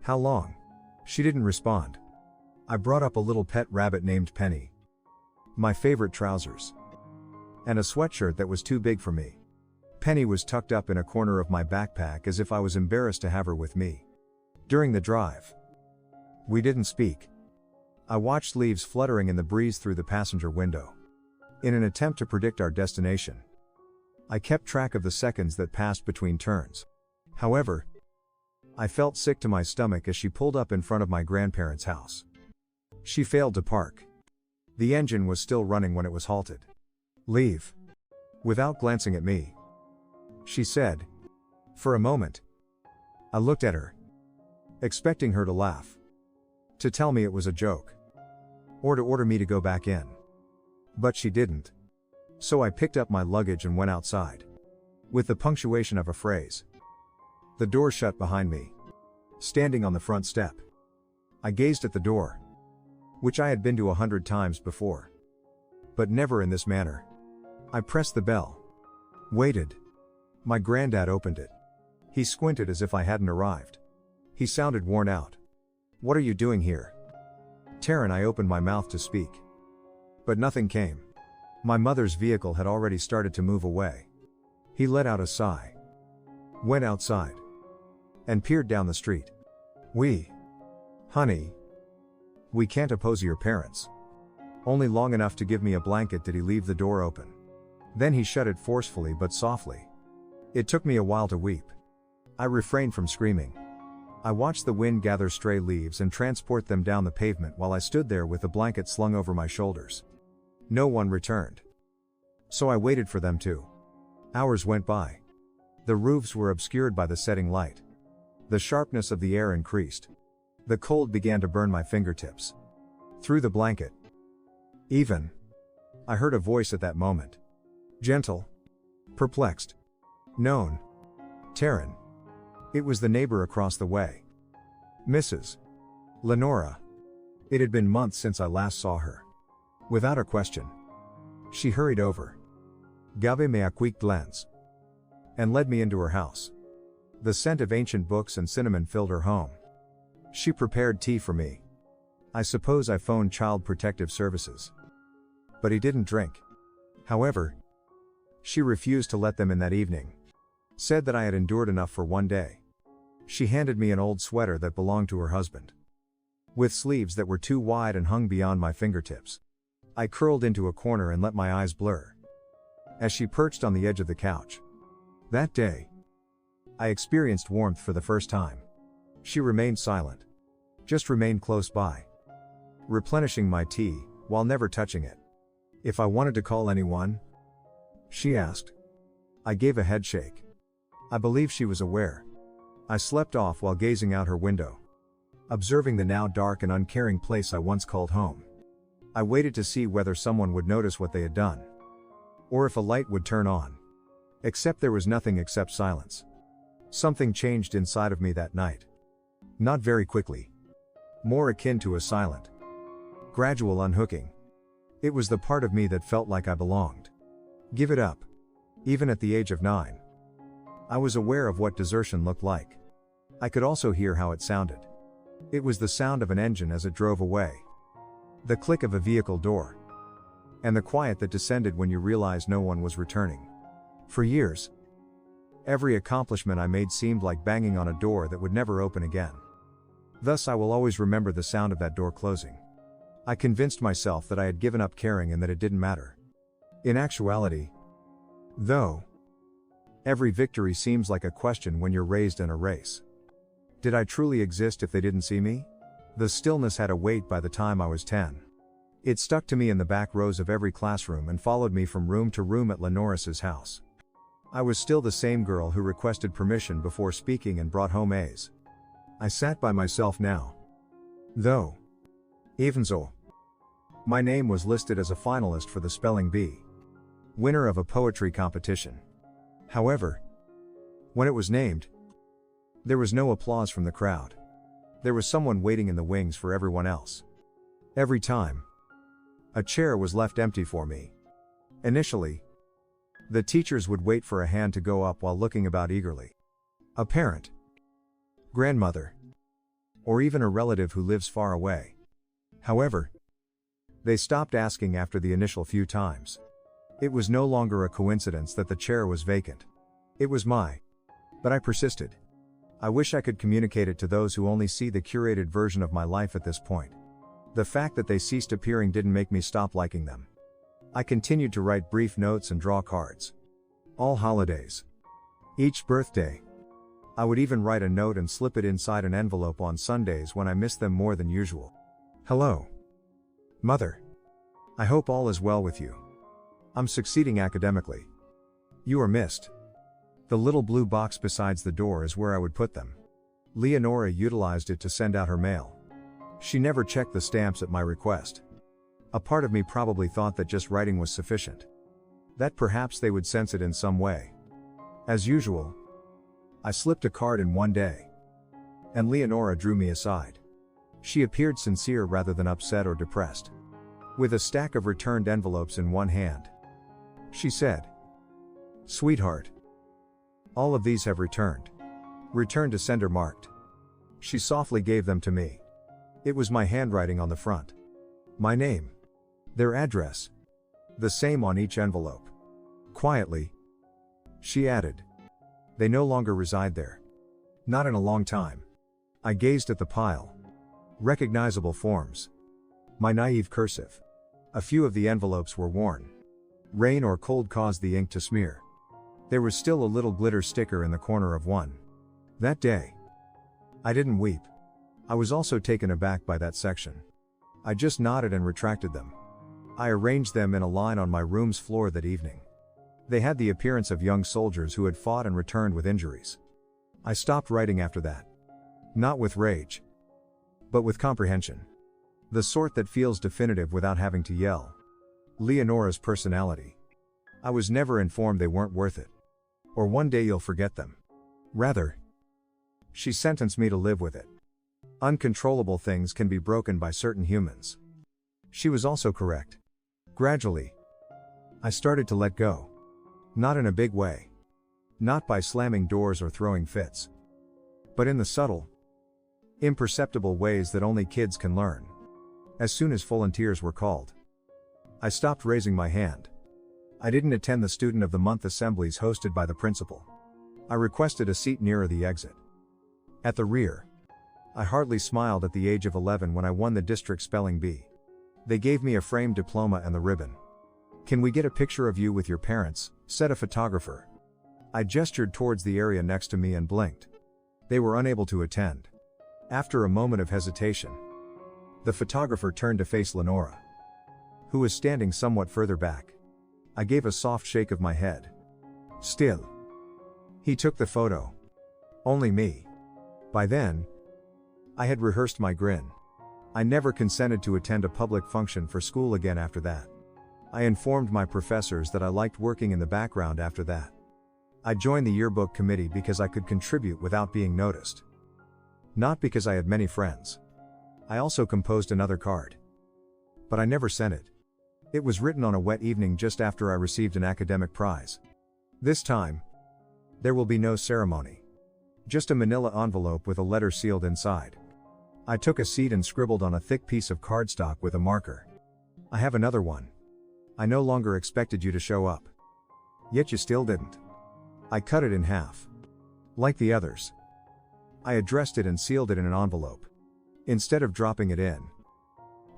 How long? She didn't respond. I brought up a little pet rabbit named Penny, my favorite trousers, and a sweatshirt that was too big for me. Penny was tucked up in a corner of my backpack as if I was embarrassed to have her with me. During the drive, we didn't speak. I watched leaves fluttering in the breeze through the passenger window. In an attempt to predict our destination, I kept track of the seconds that passed between turns. However, I felt sick to my stomach as she pulled up in front of my grandparents' house. She failed to park. The engine was still running when it was halted. Leave. Without glancing at me, she said. For a moment, I looked at her, expecting her to laugh, to tell me it was a joke, or to order me to go back in. But she didn't. So I picked up my luggage and went outside. With the punctuation of a phrase. The door shut behind me. Standing on the front step, I gazed at the door, which I had been to 100 times before, but never in this manner. I pressed the bell. Waited. My granddad opened it. He squinted as if I hadn't arrived. He sounded worn out. What are you doing here? Taryn, I opened my mouth to speak, but nothing came. My mother's vehicle had already started to move away. He let out a sigh, went outside, and peered down the street. Honey, we can't oppose your parents. Only long enough to give me a blanket did he leave the door open. Then he shut it forcefully but softly. It took me a while to weep. I refrained from screaming. I watched the wind gather stray leaves and transport them down the pavement while I stood there with the blanket slung over my shoulders. No one returned. So I waited for them to. Hours went by. The roofs were obscured by the setting light. The sharpness of the air increased. The cold began to burn my fingertips. Through the blanket, even, I heard a voice at that moment. Gentle. Perplexed. Known. Taryn. It was the neighbor across the way. Mrs. Lenora. It had been months since I last saw her. Without a question, she hurried over, gave me a quick glance, and led me into her house. The scent of ancient books and cinnamon filled her home. She prepared tea for me. I suppose I phoned Child Protective Services, but he didn't drink. However, she refused to let them in that evening. Said that I had endured enough for one day. She handed me an old sweater that belonged to her husband, with sleeves that were too wide and hung beyond my fingertips. I curled into a corner and let my eyes blur as she perched on the edge of the couch. That day, I experienced warmth for the first time. She remained silent, just remained close by, replenishing my tea, while never touching it. If I wanted to call anyone, she asked. I gave a headshake. I believe she was aware. I slept off while gazing out her window, observing the now dark and uncaring place I once called home. I waited to see whether someone would notice what they had done, or if a light would turn on. Except there was nothing except silence. Something changed inside of me that night. Not very quickly. More akin to a silent, gradual unhooking. It was the part of me that felt like I belonged. Give it up. Even at the age of 9. I was aware of what desertion looked like. I could also hear how it sounded. It was the sound of an engine as it drove away, the click of a vehicle door, and the quiet that descended when you realized no one was returning. For years, every accomplishment I made seemed like banging on a door that would never open again. Thus I will always remember the sound of that door closing. I convinced myself that I had given up caring and that it didn't matter. In actuality, though, every victory seems like a question when you're raised in a race. Did I truly exist if they didn't see me? The stillness had a weight by the time I was 10. It stuck to me in the back rows of every classroom and followed me from room to room at Lenoris's house. I was still the same girl who requested permission before speaking and brought home A's. I sat by myself now, though. Evenzo. My name was listed as a finalist for the spelling bee, winner of a poetry competition. However, when it was named, there was no applause from the crowd. There was someone waiting in the wings for everyone else. Every time, a chair was left empty for me. Initially, the teachers would wait for a hand to go up while looking about eagerly. A parent, grandmother, or even a relative who lives far away. However, they stopped asking after the initial few times. It was no longer a coincidence that the chair was vacant. It was but I persisted. I wish I could communicate it to those who only see the curated version of my life at this point. The fact that they ceased appearing didn't make me stop liking them. I continued to write brief notes and draw cards. All holidays. Each birthday. I would even write a note and slip it inside an envelope on Sundays when I missed them more than usual. Hello, Mother. I hope all is well with you. I'm succeeding academically. You are missed. The little blue box beside the door is where I would put them. Leonora utilized it to send out her mail. She never checked the stamps at my request. A part of me probably thought that just writing was sufficient. That perhaps they would sense it in some way. As usual, I slipped a card in one day. And Leonora drew me aside. She appeared sincere rather than upset or depressed. With a stack of returned envelopes in one hand, she said, "Sweetheart, all of these have returned. Returned to sender marked." She softly gave them to me. It was my handwriting on the front. My name. Their address. The same on each envelope. Quietly, she added, "They no longer reside there. Not in a long time." I gazed at the pile. Recognizable forms. My naive cursive. A few of the envelopes were worn. Rain or cold caused the ink to smear. There was still a little glitter sticker in the corner of one. That day, I didn't weep. I was also taken aback by that section. I just nodded and retracted them. I arranged them in a line on my room's floor that evening. They had the appearance of young soldiers who had fought and returned with injuries. I stopped writing after that. Not with rage, but with comprehension. The sort that feels definitive without having to yell. Leonora's personality. I was never informed they weren't worth it. Or one day you'll forget them. Rather, she sentenced me to live with it. Uncontrollable things can be broken by certain humans. She was also correct. Gradually, I started to let go. Not in a big way. Not by slamming doors or throwing fits. But in the subtle, imperceptible ways that only kids can learn. As soon as volunteers were called, I stopped raising my hand. I didn't attend the Student of the Month assemblies hosted by the principal. I requested a seat nearer the exit. At the rear. I hardly smiled at the age of 11 when I won the district spelling bee. They gave me a framed diploma and the ribbon. "Can we get a picture of you with your parents?" said a photographer. I gestured towards the area next to me and blinked. They were unable to attend. After a moment of hesitation, the photographer turned to face Lenora, who was standing somewhat further back. I gave a soft shake of my head. Still. He took the photo. Only me. By then, I had rehearsed my grin. I never consented to attend a public function for school again after that. I informed my professors that I liked working in the background after that. I joined the yearbook committee because I could contribute without being noticed. Not because I had many friends. I also composed another card. But I never sent it. It was written on a wet evening just after I received an academic prize. This time, there will be no ceremony. Just a manila envelope with a letter sealed inside. I took a seat and scribbled on a thick piece of cardstock with a marker. "I have another one. I no longer expected you to show up. Yet you still didn't." I cut it in half. Like the others, I addressed it and sealed it in an envelope. Instead of dropping it in,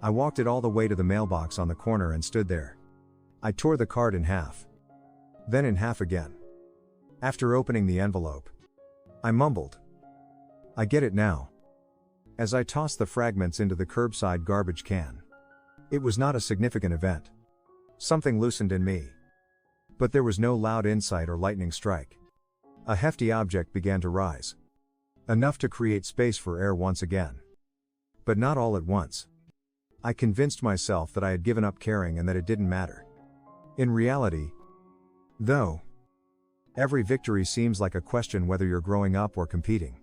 I walked it all the way to the mailbox on the corner and stood there. I tore the card in half. Then in half again. After opening the envelope, I mumbled, "I get it now," as I tossed the fragments into the curbside garbage can. It was not a significant event. Something loosened in me. But there was no loud insight or lightning strike. A hefty object began to rise. Enough to create space for air once again. But not all at once. I convinced myself that I had given up caring and that it didn't matter. In reality, though, every victory seems like a question whether you're growing up or competing.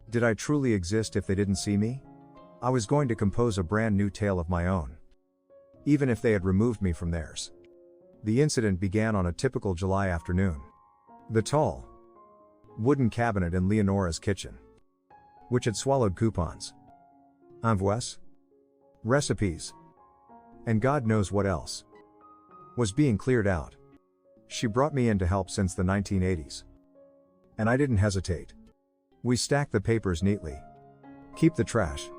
Did I truly exist if they didn't see me? I was going to compose a brand new tale of my own, even if they had removed me from theirs. The incident began on a typical July afternoon. The tall, wooden cabinet in Leonora's kitchen, which had swallowed coupons, unveils, recipes, and God knows what else, was being cleared out. She brought me in to help since the 1980s. And I didn't hesitate. We stacked the papers neatly. Keep the trash.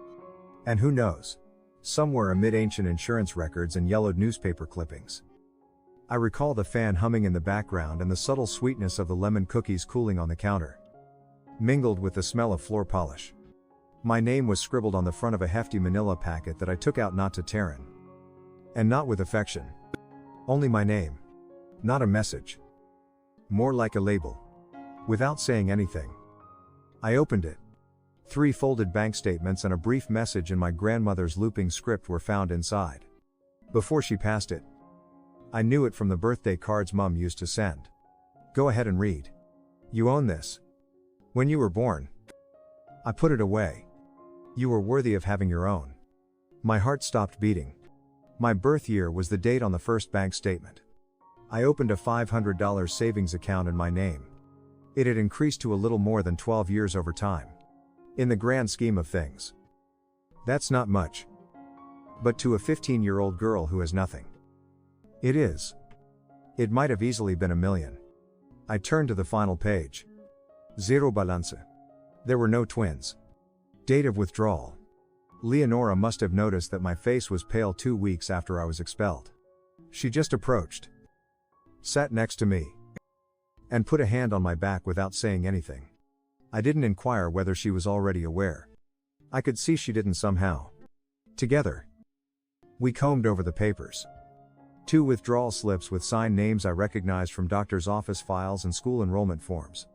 And who knows? Somewhere amid ancient insurance records and yellowed newspaper clippings. I recall the fan humming in the background and the subtle sweetness of the lemon cookies cooling on the counter, mingled with the smell of floor polish. My name was scribbled on the front of a hefty manila packet that I took out not to tear in. And not with affection. Only my name. Not a message. More like a label. Without saying anything, I opened it. 3 folded bank statements and a brief message in my grandmother's looping script were found inside. Before she passed it, I knew it from the birthday cards Mum used to send. Go ahead and read. You own this. When you were born, I put it away. You were worthy of having your own. My heart stopped beating. My birth year was the date on the first bank statement. I opened a $500 savings account in my name. It had increased to a little more than 12 years over time. In the grand scheme of things, that's not much. But to a 15-year-old girl who has nothing, it is. It might have easily been $1 million. I turned to the final page. Zero balance. There were no twins. Date of withdrawal. Leonora must have noticed that my face was pale 2 weeks after I was expelled. She just approached, sat next to me, and put a hand on my back without saying anything. I didn't inquire whether she was already aware. I could see she didn't somehow. Together, we combed over the papers. 2 withdrawal slips with signed names I recognized from doctor's office files and school enrollment forms.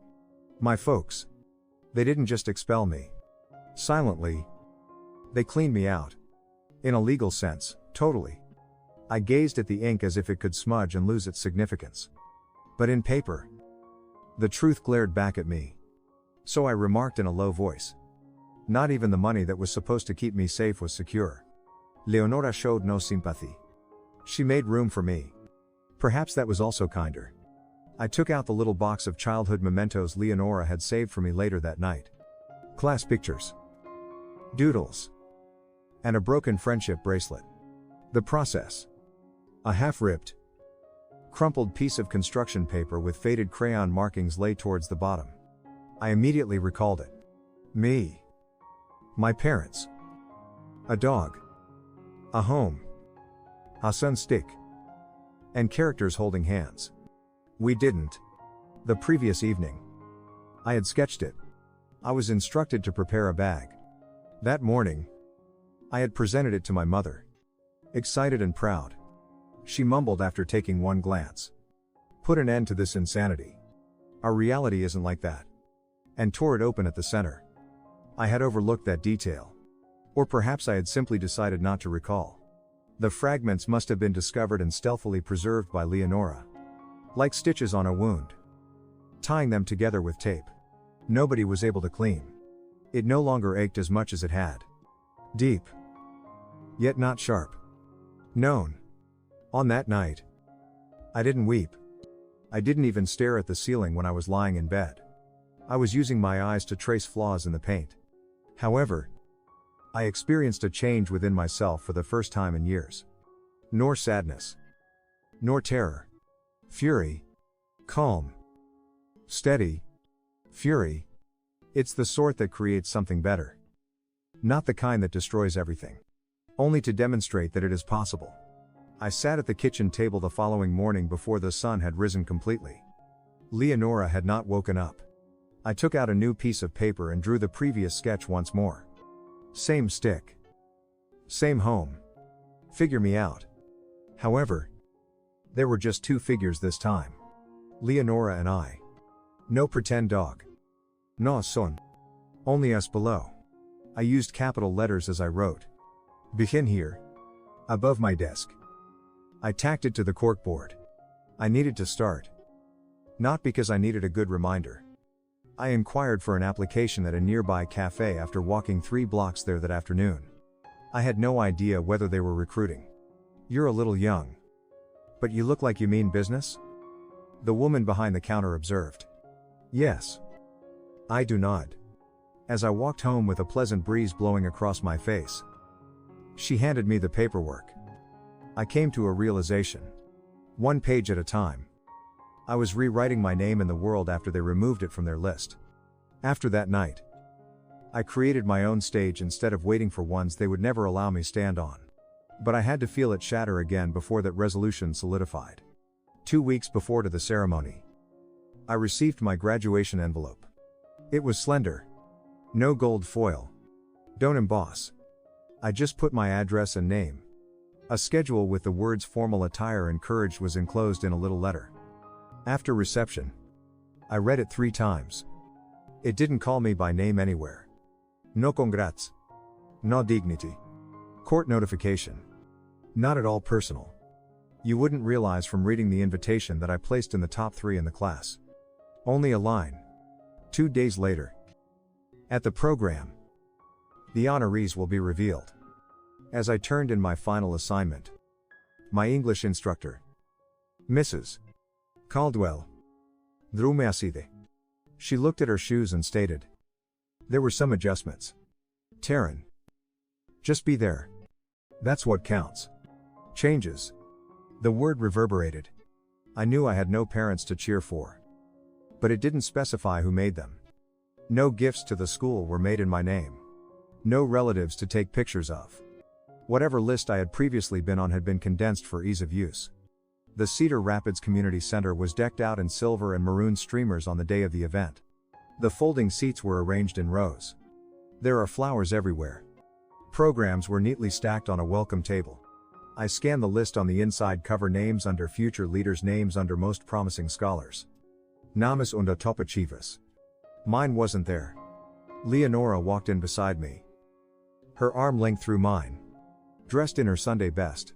My folks. They didn't just expel me. Silently, they cleaned me out. In a legal sense, totally. I gazed at the ink as if it could smudge and lose its significance. But in paper, the truth glared back at me. So I remarked in a low voice. Not even the money that was supposed to keep me safe was secure. Leonora showed no sympathy. She made room for me. Perhaps that was also kinder. I took out the little box of childhood mementos Leonora had saved for me later that night. Class pictures, doodles, and a broken friendship bracelet. The process. A half-ripped, crumpled piece of construction paper with faded crayon markings lay towards the bottom. I immediately recalled it. Me. My parents. A dog. A home. A sun stick. And characters holding hands. We didn't. The previous evening, I had sketched it. I was instructed to prepare a bag. That morning, I had presented it to my mother. Excited and proud. She mumbled after taking one glance. Put an end to this insanity. Our reality isn't like that. And tore it open at the center. I had overlooked that detail. Or perhaps I had simply decided not to recall. The fragments must have been discovered and stealthily preserved by Leonora. Like stitches on a wound. Tying them together with tape. Nobody was able to clean. It no longer ached as much as it had. Deep. Yet not sharp. Known. On that night, I didn't weep. I didn't even stare at the ceiling when I was lying in bed. I was using my eyes to trace flaws in the paint. However, I experienced a change within myself for the first time in years. Nor sadness. Nor terror. Fury. Calm. Steady. Fury. It's the sort that creates something better. Not the kind that destroys everything. Only to demonstrate that it is possible. I sat at the kitchen table the following morning before the sun had risen completely. Leonora had not woken up. I took out a new piece of paper and drew the previous sketch once more. Same stick. Same home. Figure me out. However, there were just 2 figures this time. Leonora and I. No pretend dog. No son. Only us below. I used capital letters as I wrote. Begin here. Above my desk. I tacked it to the corkboard. I needed to start. Not because I needed a good reminder. I inquired for an application at a nearby cafe after walking 3 blocks there that afternoon. I had no idea whether they were recruiting. "You're a little young. But you look like you mean business?" the woman behind the counter observed. "Yes. I do nod." As I walked home with a pleasant breeze blowing across my face, she handed me the paperwork. I came to a realization. 1 page at a time. I was rewriting my name in the world after they removed it from their list. After that night, I created my own stage instead of waiting for ones they would never allow me stand on. But I had to feel it shatter again before that resolution solidified. 2 weeks before to the ceremony, I received my graduation envelope. It was slender. No gold foil. Don't emboss. I just put my address and name. A schedule with the words "formal attire encouraged" was enclosed in a little letter. After reception, I read it 3 times. It didn't call me by name anywhere. No congrats. No dignity. Court notification. Not at all personal. You wouldn't realize from reading the invitation that I placed in the top 3 in the class. Only a line. 2 days later. At the program, the honorees will be revealed. As I turned in my final assignment, my English instructor, Mrs. Caldwell, drew me aside. She looked at her shoes and stated, "There were some adjustments. Taryn. Just be there. That's what counts. Changes." The word reverberated. I knew I had no parents to cheer for. But it didn't specify who made them. No gifts to the school were made in my name. No relatives to take pictures of. Whatever list I had previously been on had been condensed for ease of use. The Cedar Rapids Community Center was decked out in silver and maroon streamers on the day of the event. The folding seats were arranged in rows. There are flowers everywhere. Programs were neatly stacked on a welcome table. I scanned the list on the inside cover: names under future leaders, names under most promising scholars. Names unter top achievers. Mine wasn't there. Leonora walked in beside me. Her arm linked through mine. Dressed in her Sunday best.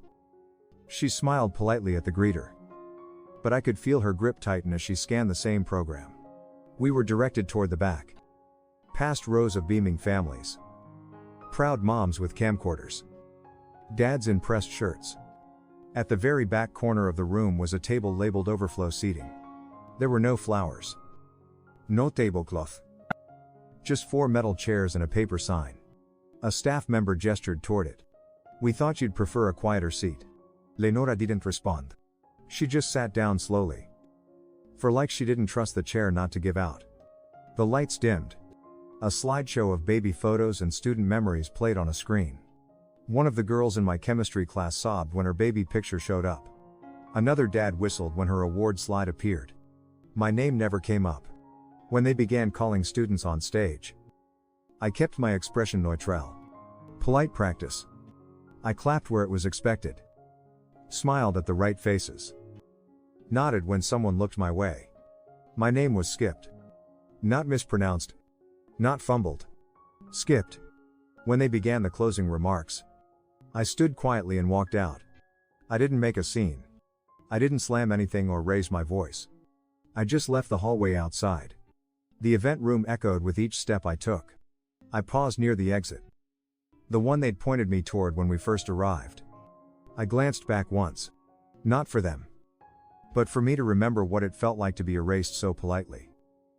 She smiled politely at the greeter. But I could feel her grip tighten as she scanned the same program. We were directed toward the back. Past rows of beaming families. Proud moms with camcorders. Dads in pressed shirts. At the very back corner of the room was a table labeled overflow seating. There were no flowers. No tablecloth. Just 4 metal chairs and a paper sign. A staff member gestured toward it. "We thought you'd prefer a quieter seat." Leonora didn't respond. She just sat down slowly. For like she didn't trust the chair not to give out. The lights dimmed. A slideshow of baby photos and student memories played on a screen. One of the girls in my chemistry class sobbed when her baby picture showed up. Another dad whistled when her award slide appeared. My name never came up. When they began calling students on stage, I kept my expression neutral. Polite practice. I clapped where it was expected. Smiled at the right faces. Nodded when someone looked my way. My name was skipped. Not mispronounced. Not fumbled. Skipped. When they began the closing remarks, I stood quietly and walked out. I didn't make a scene. I didn't slam anything or raise my voice. I just left the hallway outside. The event room echoed with each step I took. I paused near the exit. The one they'd pointed me toward when we first arrived. I glanced back once. Not for them. But for me to remember what it felt like to be erased so politely.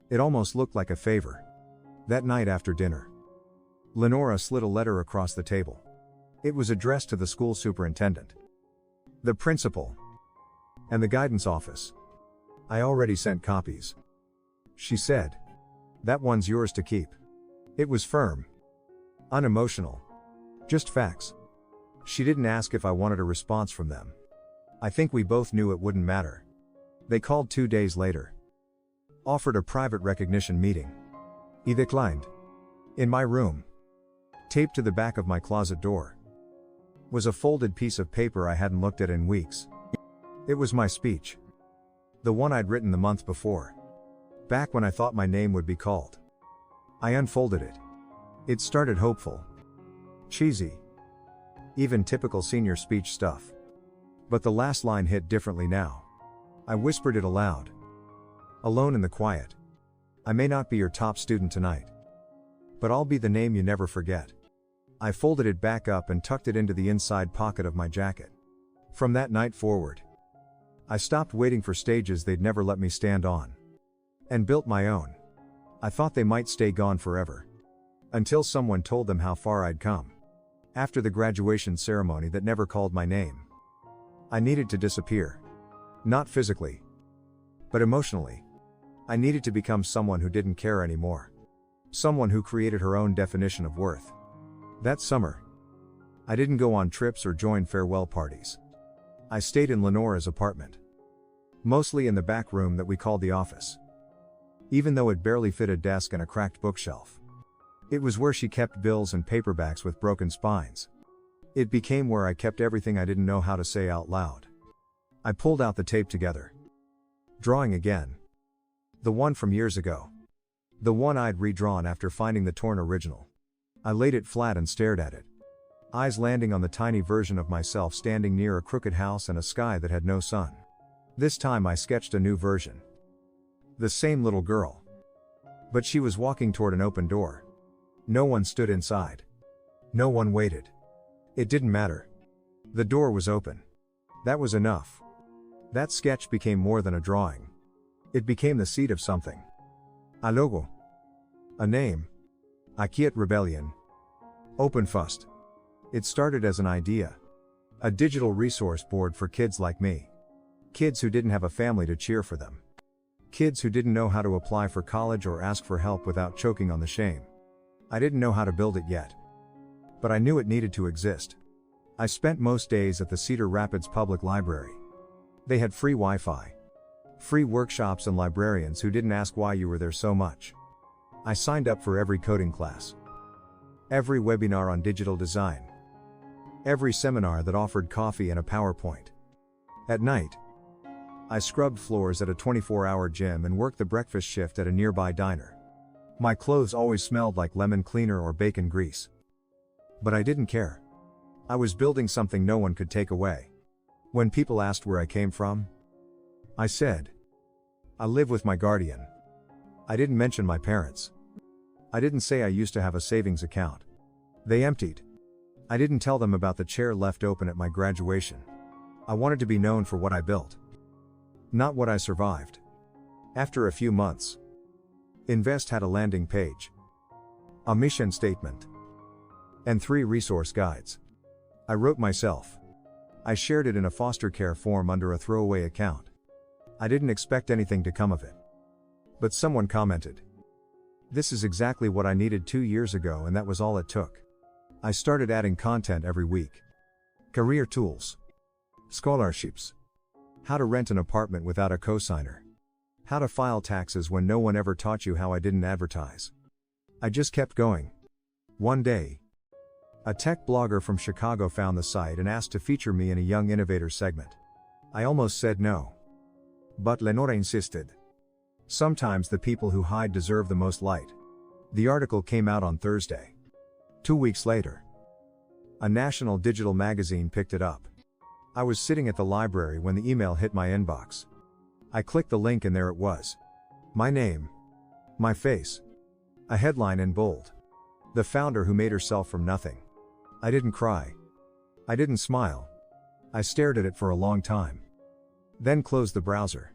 It almost looked like a favor. That night after dinner, Lenora slid a letter across the table. It was addressed to the school superintendent, the principal, and the guidance office. I already sent copies. She said, "That one's yours to keep." It was firm. Unemotional. Just facts. She didn't ask if I wanted a response from them. I think we both knew it wouldn't matter. They called 2 days later. Offered a private recognition meeting. I declined. In my room, taped to the back of my closet door, was a folded piece of paper I hadn't looked at in weeks. It was my speech. The one I'd written the month before. Back when I thought my name would be called. I unfolded it. It started hopeful. Cheesy. Even typical senior speech stuff. But the last line hit differently now. I whispered it aloud. Alone in the quiet. I may not be your top student tonight, but I'll be the name you never forget. I folded it back up and tucked it into the inside pocket of my jacket. From that night forward, I stopped waiting for stages they'd never let me stand on, and built my own. I thought they might stay gone forever, until someone told them how far I'd come. After the graduation ceremony that never called my name, I needed to disappear. Not physically, but emotionally. I needed to become someone who didn't care anymore. Someone who created her own definition of worth. That summer, I didn't go on trips or join farewell parties. I stayed in Lenora's apartment. Mostly in the back room that we called the office. Even though it barely fit a desk and a cracked bookshelf. It was where she kept bills and paperbacks with broken spines. It became where I kept everything I didn't know how to say out loud. I pulled out the tape together. Drawing again. The one from years ago. The one I'd redrawn after finding the torn original. I laid it flat and stared at it. Eyes landing on the tiny version of myself standing near a crooked house and a sky that had no sun. This time I sketched a new version. The same little girl. But she was walking toward an open door. No one stood inside. No one waited. It didn't matter. The door was open. That was enough. That sketch became more than a drawing. It became the seed of something. A logo. A name. A quiet rebellion. Open fust. It started as an idea. A digital resource board for kids like me. Kids who didn't have a family to cheer for them. Kids who didn't know how to apply for college or ask for help without choking on the shame. I didn't know how to build it yet. But I knew it needed to exist. I spent most days at the Cedar Rapids Public Library. They had free Wi-Fi. Free workshops and librarians who didn't ask why you were there so much. I signed up for every coding class. Every webinar on digital design. Every seminar that offered coffee and a PowerPoint. At night, I scrubbed floors at a 24-hour gym and worked the breakfast shift at a nearby diner. My clothes always smelled like lemon cleaner or bacon grease. But I didn't care. I was building something no one could take away. When people asked where I came from, I said, I live with my guardian. I didn't mention my parents. I didn't say I used to have a savings account. They emptied. I didn't tell them about the chair left open at my graduation. I wanted to be known for what I built. Not what I survived. After a few months, Invest had a landing page, a mission statement, and 3 resource guides. I wrote myself. I shared it in a foster care form under a throwaway account. I didn't expect anything to come of it. But someone commented, "This is exactly what I needed 2 years ago," and that was all it took. I started adding content every week. Career tools. Scholarships. How to rent an apartment without a cosigner. How to file taxes when no one ever taught you how. I didn't advertise. I just kept going. One day, a tech blogger from Chicago found the site and asked to feature me in a Young Innovator segment. I almost said no. But Lenora insisted. Sometimes the people who hide deserve the most light. The article came out on Thursday. 2 weeks later, a national digital magazine picked it up. I was sitting at the library when the email hit my inbox. I clicked the link and there it was. My name. My face. A headline in bold. The founder who made herself from nothing. I didn't cry. I didn't smile. I stared at it for a long time. Then closed the browser.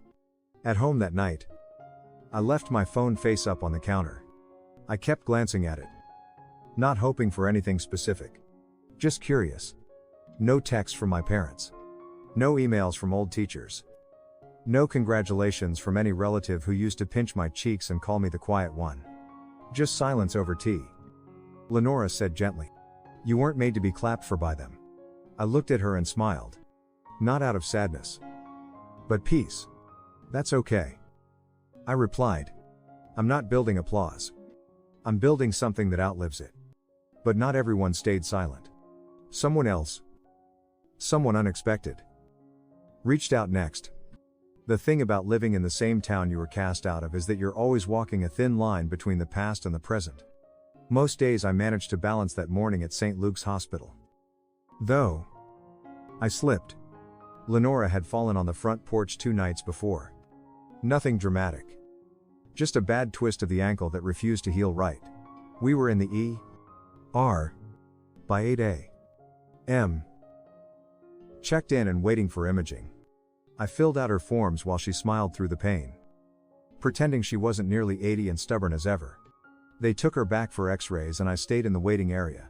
At home that night, I left my phone face up on the counter. I kept glancing at it. Not hoping for anything specific. Just curious. No text from my parents. No emails from old teachers. No congratulations from any relative who used to pinch my cheeks and call me the quiet one. Just silence over tea. Lenora said gently, "You weren't made to be clapped for by them." I looked at her and smiled. Not out of sadness, but peace. "That's okay." I replied, "I'm not building applause. I'm building something that outlives it." But not everyone stayed silent. Someone else, someone unexpected, reached out next. The thing about living in the same town you were cast out of is that you're always walking a thin line between the past and the present. Most days I managed to balance that morning at St. Luke's Hospital. Though I slipped. Lenora had fallen on the front porch 2 nights before. Nothing dramatic. Just a bad twist of the ankle that refused to heal right. We were in the ER by 8 a.m. Checked in and waiting for imaging. I filled out her forms while she smiled through the pain, pretending she wasn't nearly 80 and stubborn as ever. They took her back for x-rays and I stayed in the waiting area,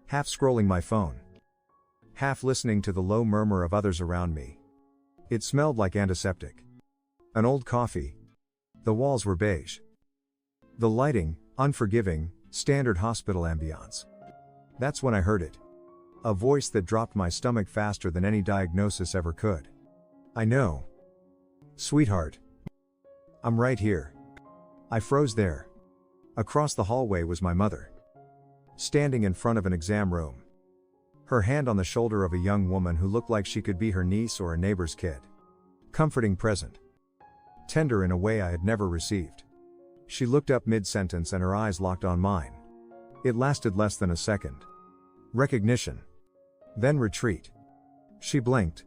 half scrolling my phone, half listening to the low murmur of others around me. It smelled like antiseptic. An old coffee. The walls were beige. The lighting, unforgiving, standard hospital ambiance. That's when I heard it. A voice that dropped my stomach faster than any diagnosis ever could. I know. Sweetheart. I'm right here. I froze there. Across the hallway was my mother, standing in front of an exam room, her hand on the shoulder of a young woman who looked like she could be her niece or a neighbor's kid. Comforting present. Tender in a way I had never received. She looked up mid-sentence and her eyes locked on mine. It lasted less than a second. Recognition. Then retreat. She blinked,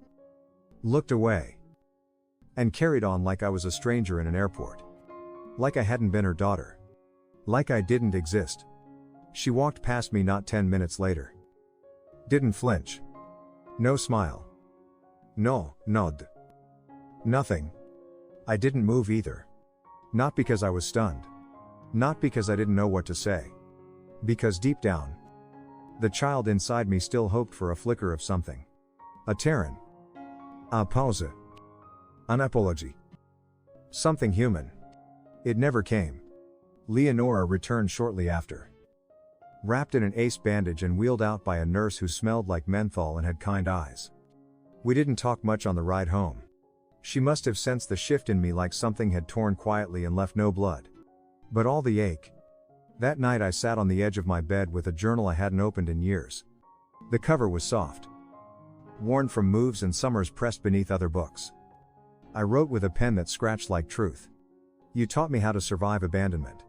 looked away, and carried on like I was a stranger in an airport. Like I hadn't been her daughter. Like I didn't exist. She walked past me not 10 minutes later. Didn't flinch. No smile. No nod. Nothing. I didn't move either. Not because I was stunned. Not because I didn't know what to say. Because deep down, the child inside me still hoped for a flicker of something. A Terran. A pause. An apology. Something human. It never came. Leonora returned shortly after, wrapped in an ace bandage and wheeled out by a nurse who smelled like menthol and had kind eyes. We didn't talk much on the ride home. She must have sensed the shift in me, like something had torn quietly and left no blood. But all the ache. That night I sat on the edge of my bed with a journal I hadn't opened in years. The cover was soft, worn from moves and summers pressed beneath other books. I wrote with a pen that scratched like truth. You taught me how to survive abandonment.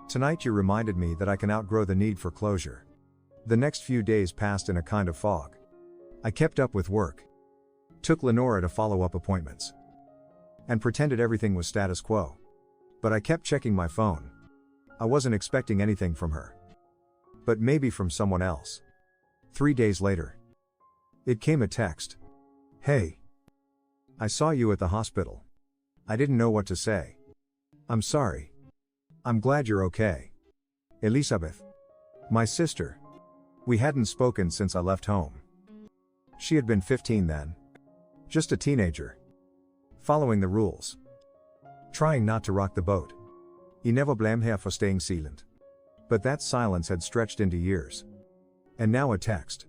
Tonight you reminded me that I can outgrow the need for closure. The next few days passed in a kind of fog. I kept up with work, took Lenora to follow-up appointments, and pretended everything was status quo. But I kept checking my phone. I wasn't expecting anything from her. But maybe from someone else. 3 days later, it came a text. Hey. I saw you at the hospital. I didn't know what to say. I'm sorry. I'm glad you're okay. Elizabeth. My sister. We hadn't spoken since I left home. She had been 15 then. Just a teenager. Following the rules. Trying not to rock the boat. I never blame her for staying silent. But that silence had stretched into years. And now a text.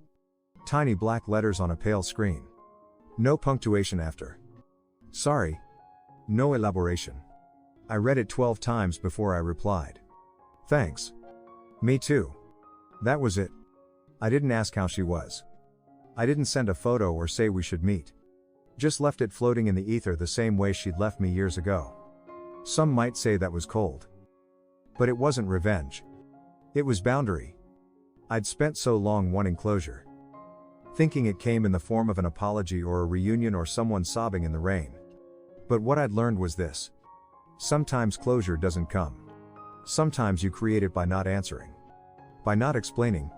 Tiny black letters on a pale screen. No punctuation after. Sorry. No elaboration. I read it 12 times before I replied. Thanks. Me too. That was it. I didn't ask how she was. I didn't send a photo or say we should meet. Just left it floating in the ether the same way she'd left me years ago. Some might say that was cold. But it wasn't revenge. It was boundary. I'd spent so long wanting closure, thinking it came in the form of an apology or a reunion or someone sobbing in the rain. But what I'd learned was this. Sometimes closure doesn't come. Sometimes you create it by not answering, by not explaining,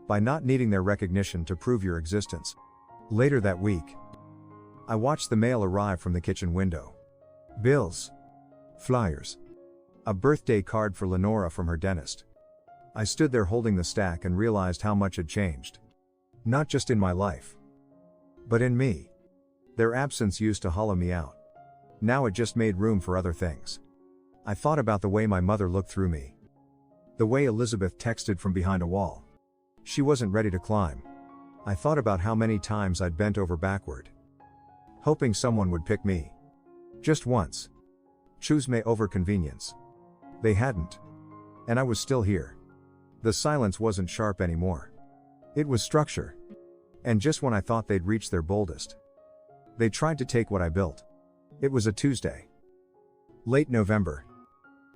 by not needing their recognition to prove your existence. Later that week, I watched the mail arrive from the kitchen window. Bills. Flyers. A birthday card for Lenora from her dentist. I stood there holding the stack and realized how much had changed. Not just in my life, but in me. Their absence used to hollow me out. Now it just made room for other things. I thought about the way my mother looked through me. The way Elizabeth texted from behind a wall. She wasn't ready to climb. I thought about how many times I'd bent over backward, hoping someone would pick me. Just once. Choose me over convenience. They hadn't. And I was still here. The silence wasn't sharp anymore. It was structure. And just when I thought they'd reached their boldest, they tried to take what I built. It was a Tuesday. Late November.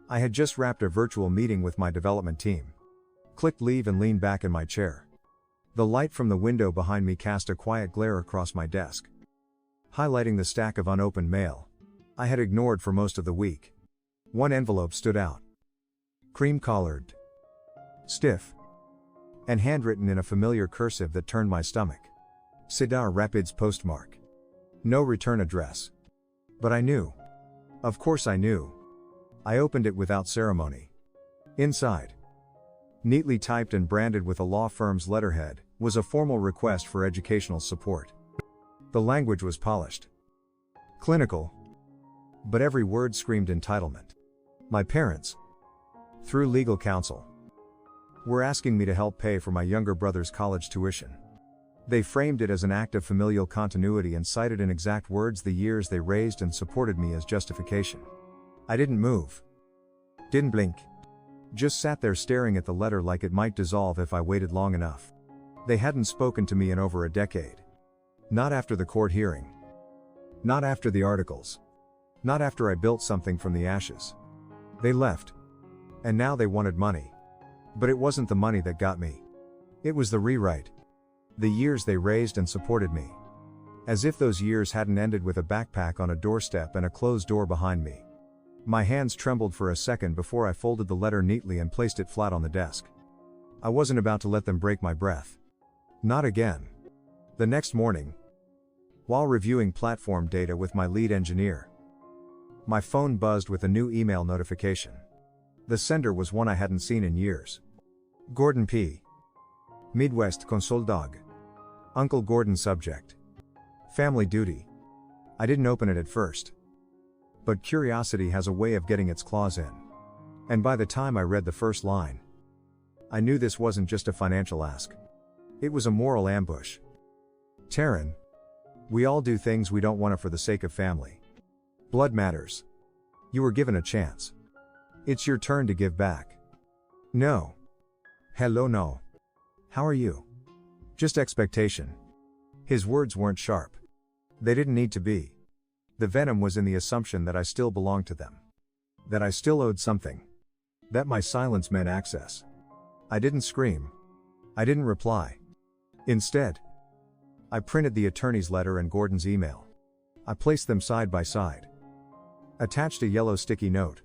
I had just wrapped a virtual meeting with my development team. Clicked leave and leaned back in my chair. The light from the window behind me cast a quiet glare across my desk, highlighting the stack of unopened mail I had ignored for most of the week. One envelope stood out. Cream-collared, stiff, and handwritten in a familiar cursive that turned my stomach. Cedar Rapids postmark. No return address. But I knew. Of course I knew. I opened it without ceremony. Inside, neatly typed and branded with a law firm's letterhead, was a formal request for educational support. The language was polished, clinical, but every word screamed entitlement. My parents, through legal counsel, were asking me to help pay for my younger brother's college tuition. They framed it as an act of familial continuity and cited in exact words the years they raised and supported me as justification. I didn't move. Didn't blink. Just sat there staring at the letter like it might dissolve if I waited long enough. They hadn't spoken to me in over a decade. Not after the court hearing. Not after the articles. Not after I built something from the ashes. They left. And now they wanted money. But it wasn't the money that got me. It was the rewrite. The years they raised and supported me. As if those years hadn't ended with a backpack on a doorstep and a closed door behind me. My hands trembled for a second before I folded the letter neatly and placed it flat on the desk. I wasn't about to let them break my breath. Not again. The next morning, while reviewing platform data with my lead engineer, my phone buzzed with a new email notification. The sender was one I hadn't seen in years. Gordon P. Midwest Console Dog. Uncle Gordon subject. Family duty. I didn't open it at first. But curiosity has a way of getting its claws in. And by the time I read the first line, I knew this wasn't just a financial ask. It was a moral ambush. Taryn, we all do things we don't want to for the sake of family. Blood matters. You were given a chance. It's your turn to give back. No. Hello, no. How are you? Just expectation. His words weren't sharp. They didn't need to be. The venom was in the assumption that I still belonged to them. That I still owed something. That my silence meant access. I didn't scream. I didn't reply. Instead, I printed the attorney's letter and Gordon's email. I placed them side by side. Attached a yellow sticky note.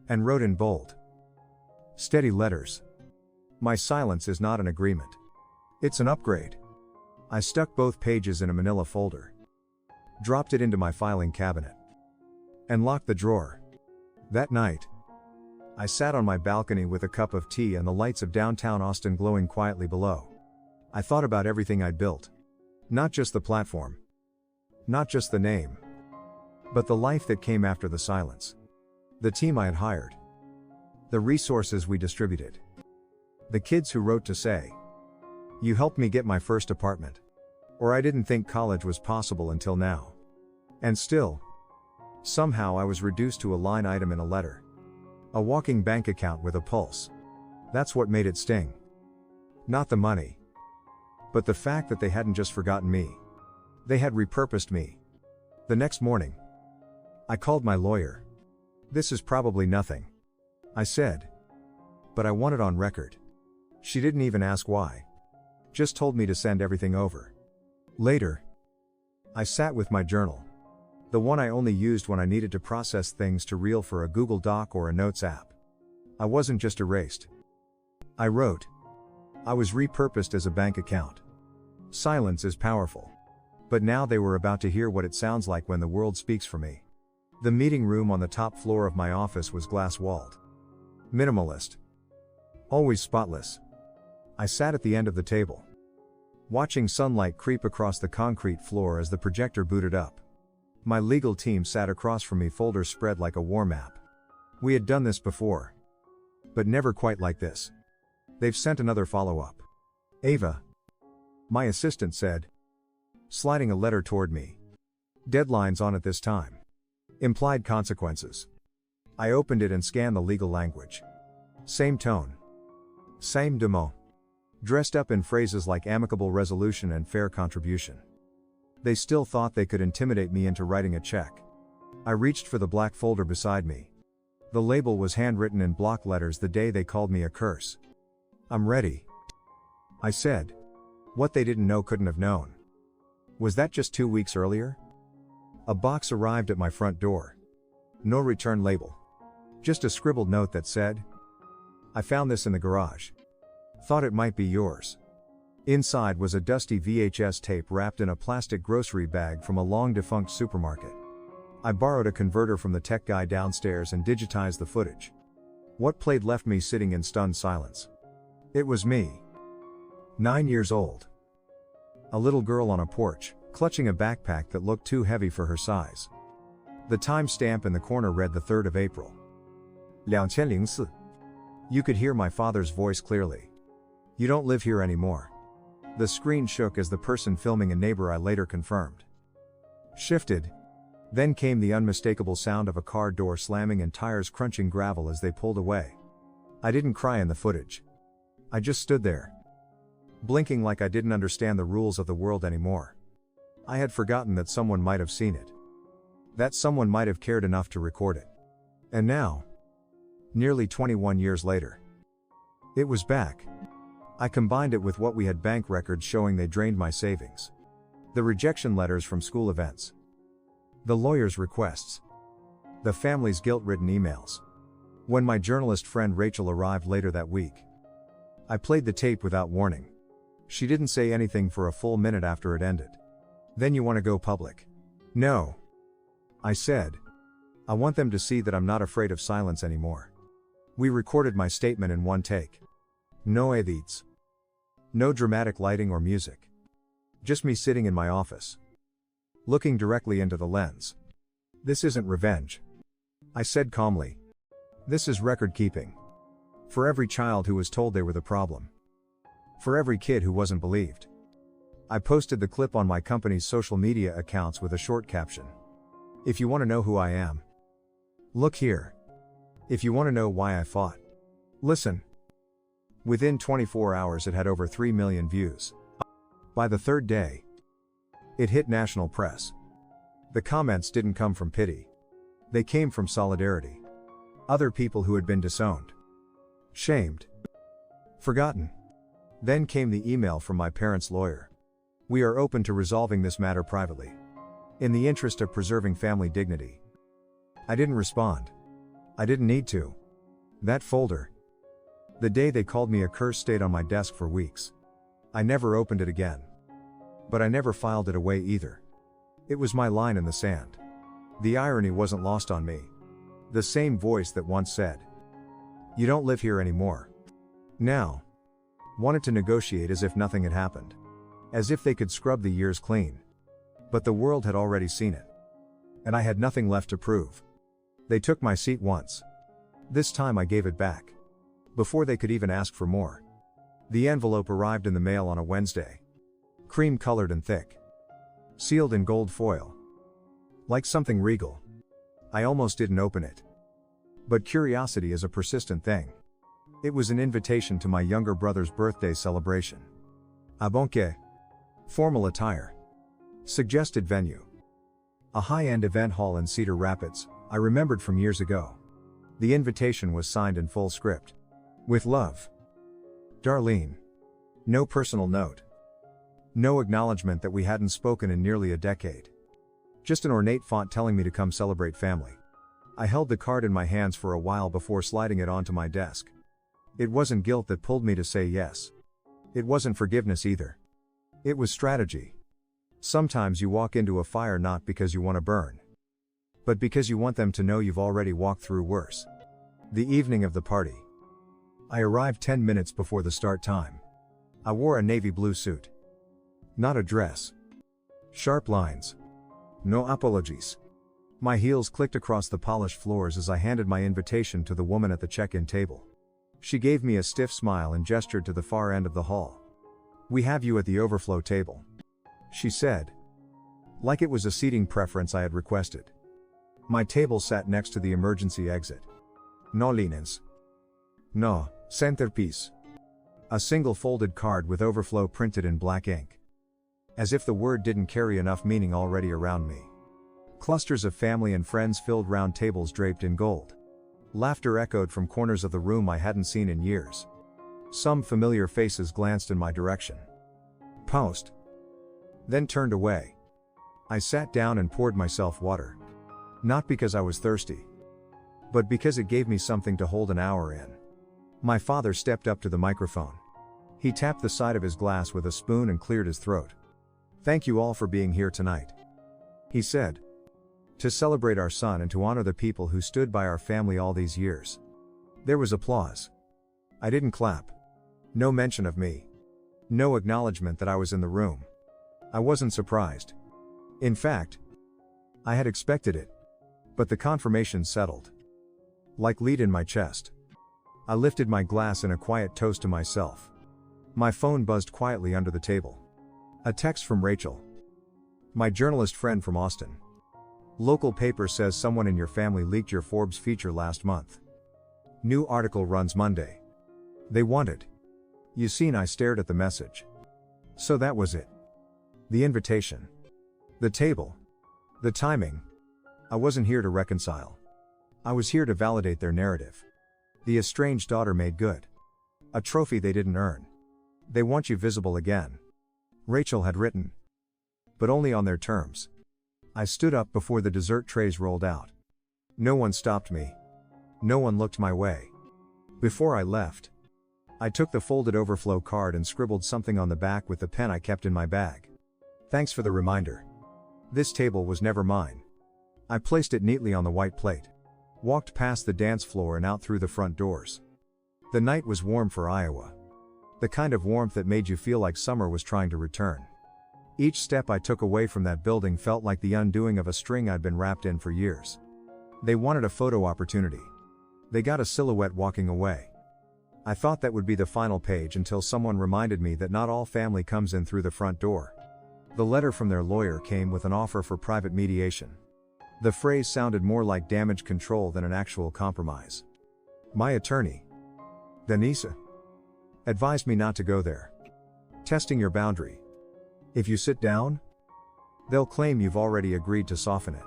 And wrote in bold, steady letters. My silence is not an agreement. It's an upgrade. I stuck both pages in a manila folder. Dropped it into my filing cabinet. And locked the drawer. That night, I sat on my balcony with a cup of tea and the lights of downtown Austin glowing quietly below. I thought about everything I'd built. Not just the platform. Not just the name. But the life that came after the silence. The team I had hired. The resources we distributed. The kids who wrote to say, "You helped me get my first apartment." Or "I didn't think college was possible until now." And still, somehow I was reduced to a line item in a letter. A walking bank account with a pulse. That's what made it sting. Not the money. But the fact that they hadn't just forgotten me. They had repurposed me. The next morning, I called my lawyer. "This is probably nothing," I said. "But I want it on record." She didn't even ask why. Just told me to send everything over. Later, I sat with my journal. The one I only used when I needed to process things to reel for a Google Doc or a Notes app. I wasn't just erased. I wrote. I was repurposed as a bank account. Silence is powerful. But now they were about to hear what it sounds like when the world speaks for me. The meeting room on the top floor of my office was glass-walled. Minimalist. Always spotless. I sat at the end of the table, watching sunlight creep across the concrete floor as the projector booted up. My legal team sat across from me, folders spread like a war map. We had done this before. But never quite like this. They've sent another follow-up. Ava, my assistant said, sliding a letter toward me. Deadlines on it this time. Implied consequences. I opened it and scanned the legal language. Same tone. Same demo. Dressed up in phrases like amicable resolution and fair contribution. They still thought they could intimidate me into writing a check. I reached for the black folder beside me. The label was handwritten in block letters the day they called me a curse. "I'm ready," I said. What they didn't know couldn't have known. Was that just 2 weeks earlier? A box arrived at my front door. No return label. Just a scribbled note that said, "I found this in the garage. Thought it might be yours." Inside was a dusty VHS tape wrapped in a plastic grocery bag from a long-defunct supermarket. I borrowed a converter from the tech guy downstairs and digitized the footage. What played left me sitting in stunned silence. It was me. 9 years old. A little girl on a porch, clutching a backpack that looked too heavy for her size. The time stamp in the corner read the 3rd of April. 2004. You could hear my father's voice clearly. "You don't live here anymore." The screen shook as the person filming, a neighbor I later confirmed, shifted. Then came the unmistakable sound of a car door slamming and tires crunching gravel as they pulled away. I didn't cry in the footage. I just stood there, blinking like I didn't understand the rules of the world anymore. I had forgotten that someone might have seen it. That someone might have cared enough to record it. And now, nearly 21 years later, it was back. I combined it with what we had bank records showing they drained my savings. The rejection letters from school events. The lawyer's requests. The family's guilt-ridden emails. When my journalist friend Rachel arrived later that week, I played the tape without warning. She didn't say anything for a full minute after it ended. "Then you want to go public?" "No," I said. "I want them to see that I'm not afraid of silence anymore." We recorded my statement in one take. No edits. No dramatic lighting or music. Just me sitting in my office, looking directly into the lens. "This isn't revenge," I said calmly. "This is record keeping. For every child who was told they were the problem. For every kid who wasn't believed." I posted the clip on my company's social media accounts with a short caption. "If you want to know who I am, look here. If you want to know why I fought, listen." Within 24 hours it had over 3 million views. By the 3rd day, it hit national press. The comments didn't come from pity. They came from solidarity. Other people who had been disowned, shamed, forgotten. Then came the email from my parents' lawyer. "We are open to resolving this matter privately, in the interest of preserving family dignity." I didn't respond. I didn't need to. That folder, the day they called me a curse, stayed on my desk for weeks. I never opened it again. But I never filed it away either. It was my line in the sand. The irony wasn't lost on me. The same voice that once said, "You don't live here anymore," now wanted to negotiate as if nothing had happened. As if they could scrub the years clean. But the world had already seen it. And I had nothing left to prove. They took my seat once. This time I gave it back. Before they could even ask for more. The envelope arrived in the mail on a Wednesday. Cream-colored and thick. Sealed in gold foil. Like something regal. I almost didn't open it. But curiosity is a persistent thing. It was an invitation to my younger brother's birthday celebration. A banquet. Formal attire. Suggested venue. A high-end event hall in Cedar Rapids, I remembered from years ago. The invitation was signed in full script. "With love, Darlene." No personal note. No acknowledgement that we hadn't spoken in nearly a decade. Just an ornate font telling me to come celebrate family. I held the card in my hands for a while before sliding it onto my desk. It wasn't guilt that pulled me to say yes. It wasn't forgiveness either. It was strategy. Sometimes you walk into a fire not because you want to burn, but because you want them to know you've already walked through worse. The evening of the party. I arrived 10 minutes before the start time. I wore a navy blue suit. Not a dress. Sharp lines. No apologies. My heels clicked across the polished floors as I handed my invitation to the woman at the check-in table. She gave me a stiff smile and gestured to the far end of the hall. "We have you at the overflow table," she said. Like it was a seating preference I had requested. My table sat next to the emergency exit. No linens. No centerpiece. A single folded card with overflow printed in black ink. As if the word didn't carry enough meaning already around me. Clusters of family and friends filled round tables draped in gold. Laughter echoed from corners of the room I hadn't seen in years. Some familiar faces glanced in my direction. Paused. Then turned away. I sat down and poured myself water. Not because I was thirsty. but because it gave me something to hold an hour in. My father stepped up to the microphone. He tapped the side of his glass with a spoon and cleared his throat. "Thank you all for being here tonight," he said. "To celebrate our son and to honor the people who stood by our family all these years." There was applause. I didn't clap. No mention of me. No acknowledgement that I was in the room. I wasn't surprised. In fact, I had expected it. But the confirmation settled like lead in my chest. I lifted my glass in a quiet toast to myself. My phone buzzed quietly under the table. A text from Rachel. "My journalist friend from Austin. Local paper says someone in your family leaked your Forbes feature last month. New article runs Monday. They want it." You seen, I stared at the message. So that was it. The invitation. The table. The timing. I wasn't here to reconcile. I was here to validate their narrative. The estranged daughter made good. A trophy they didn't earn. They want you visible again. Rachel had written. But only on their terms. I stood up before the dessert trays rolled out. No one stopped me. No one looked my way. Before I left, I took the folded overflow card and scribbled something on the back with the pen I kept in my bag. "Thanks for the reminder. This table was never mine." I placed it neatly on the white plate. Walked past the dance floor and out through the front doors. The night was warm for Iowa. The kind of warmth that made you feel like summer was trying to return. Each step I took away from that building felt like the undoing of a string I'd been wrapped in for years. They wanted a photo opportunity. They got a silhouette walking away. I thought that would be the final page until someone reminded me that not all family comes in through the front door. The letter from their lawyer came with an offer for private mediation. The phrase sounded more like damage control than an actual compromise. My attorney, Denise, advised me not to go there. Testing your boundary. If you sit down, they'll claim you've already agreed to soften it.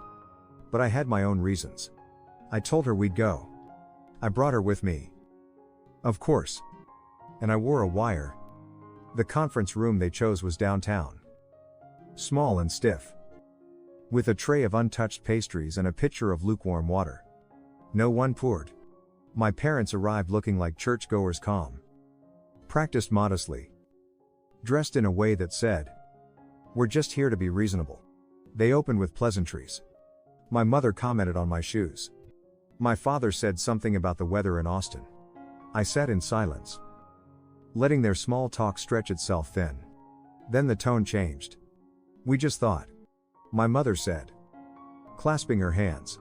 But I had my own reasons. I told her we'd go. I brought her with me. Of course. And I wore a wire. The conference room they chose was downtown. Small and stiff. With a tray of untouched pastries and a pitcher of lukewarm water. No one poured. My parents arrived looking like churchgoers, calm. Practiced modestly. Dressed in a way that said, "We're just here to be reasonable." They opened with pleasantries. My mother commented on my shoes. My father said something about the weather in Austin. I sat in silence, letting their small talk stretch itself thin. Then the tone changed. "We just thought," my mother said, clasping her hands,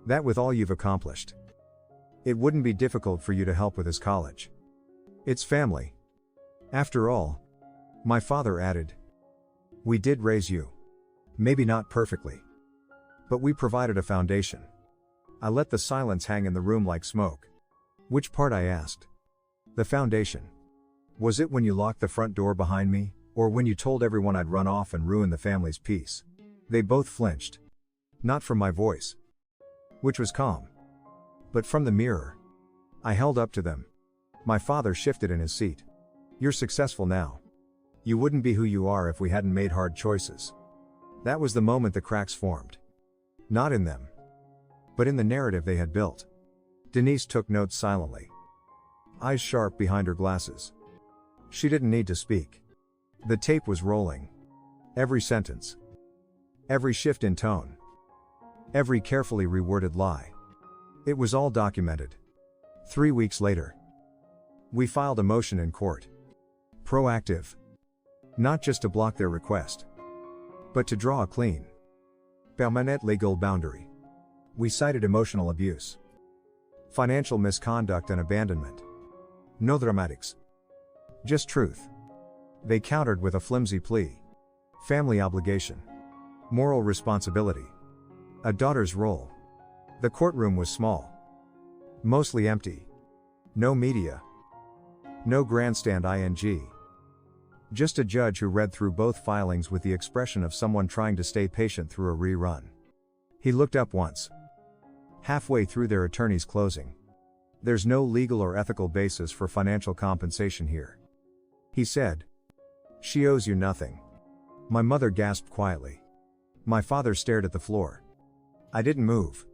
"that with all you've accomplished, it wouldn't be difficult for you to help with his college. It's family. After all," my father added, "we did raise you. Maybe not perfectly. But we provided a foundation." I let the silence hang in the room like smoke. "Which part?" I asked. "The foundation. Was it when you locked the front door behind me, or when you told everyone I'd run off and ruin the family's peace?" They both flinched. Not from my voice, which was calm, but from the mirror I held up to them. My father shifted in his seat. "You're successful now. You wouldn't be who you are if we hadn't made hard choices." That was the moment the cracks formed. Not in them, but in the narrative they had built. Denise took notes silently, eyes sharp behind her glasses. She didn't need to speak. The tape was rolling. Every sentence. Every shift in tone. Every carefully reworded lie. It was all documented. 3 weeks later, we filed a motion in court. Proactive. Not just to block their request, but to draw a clean, permanent legal boundary. We cited emotional abuse, financial misconduct and abandonment. No dramatics. Just truth. They countered with a flimsy plea. Family obligation. Moral responsibility. A daughter's role. The courtroom was small. Mostly empty. No media. No grandstand ing. Just a judge who read through both filings with the expression of someone trying to stay patient through a rerun. He looked up once. Halfway through their attorney's closing. "There's no legal or ethical basis for financial compensation here," he said. "She owes you nothing." My mother gasped quietly. My father stared at the floor. I didn't move.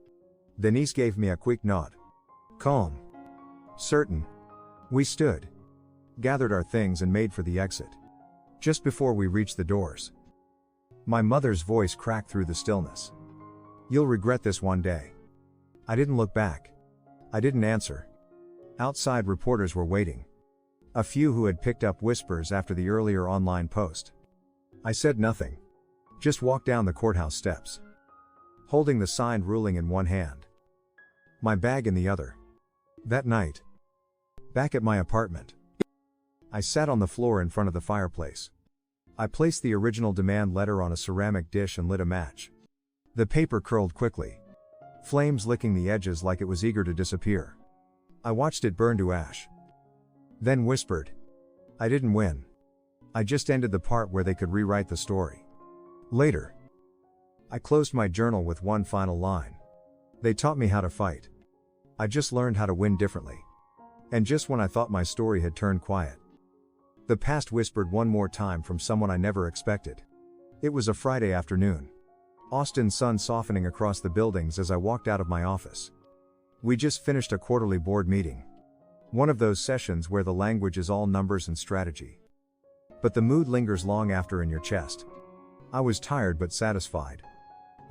Denise gave me a quick nod. Calm. Certain. We stood. Gathered our things and made for the exit. Just before we reached the doors, my mother's voice cracked through the stillness. You'll regret this one day. I didn't look back. I didn't answer. Outside, reporters were waiting. A few who had picked up whispers after the earlier online post. I said nothing. Just walked down the courthouse steps, holding the signed ruling in one hand, my bag in the other. That night, back at my apartment, I sat on the floor in front of the fireplace. I placed the original demand letter on a ceramic dish and lit a match. The paper curled quickly, flames licking the edges like it was eager to disappear. I watched it burn to ash. Then whispered, I didn't win. I just ended the part where they could rewrite the story. Later, I closed my journal with one final line. They taught me how to fight. I just learned how to win differently. And just when I thought my story had turned quiet, the past whispered one more time from someone I never expected. It was a Friday afternoon. Austin's sun softening across the buildings as I walked out of my office. We just finished a quarterly board meeting. One of those sessions where the language is all numbers and strategy, but the mood lingers long after in your chest. I was tired but satisfied.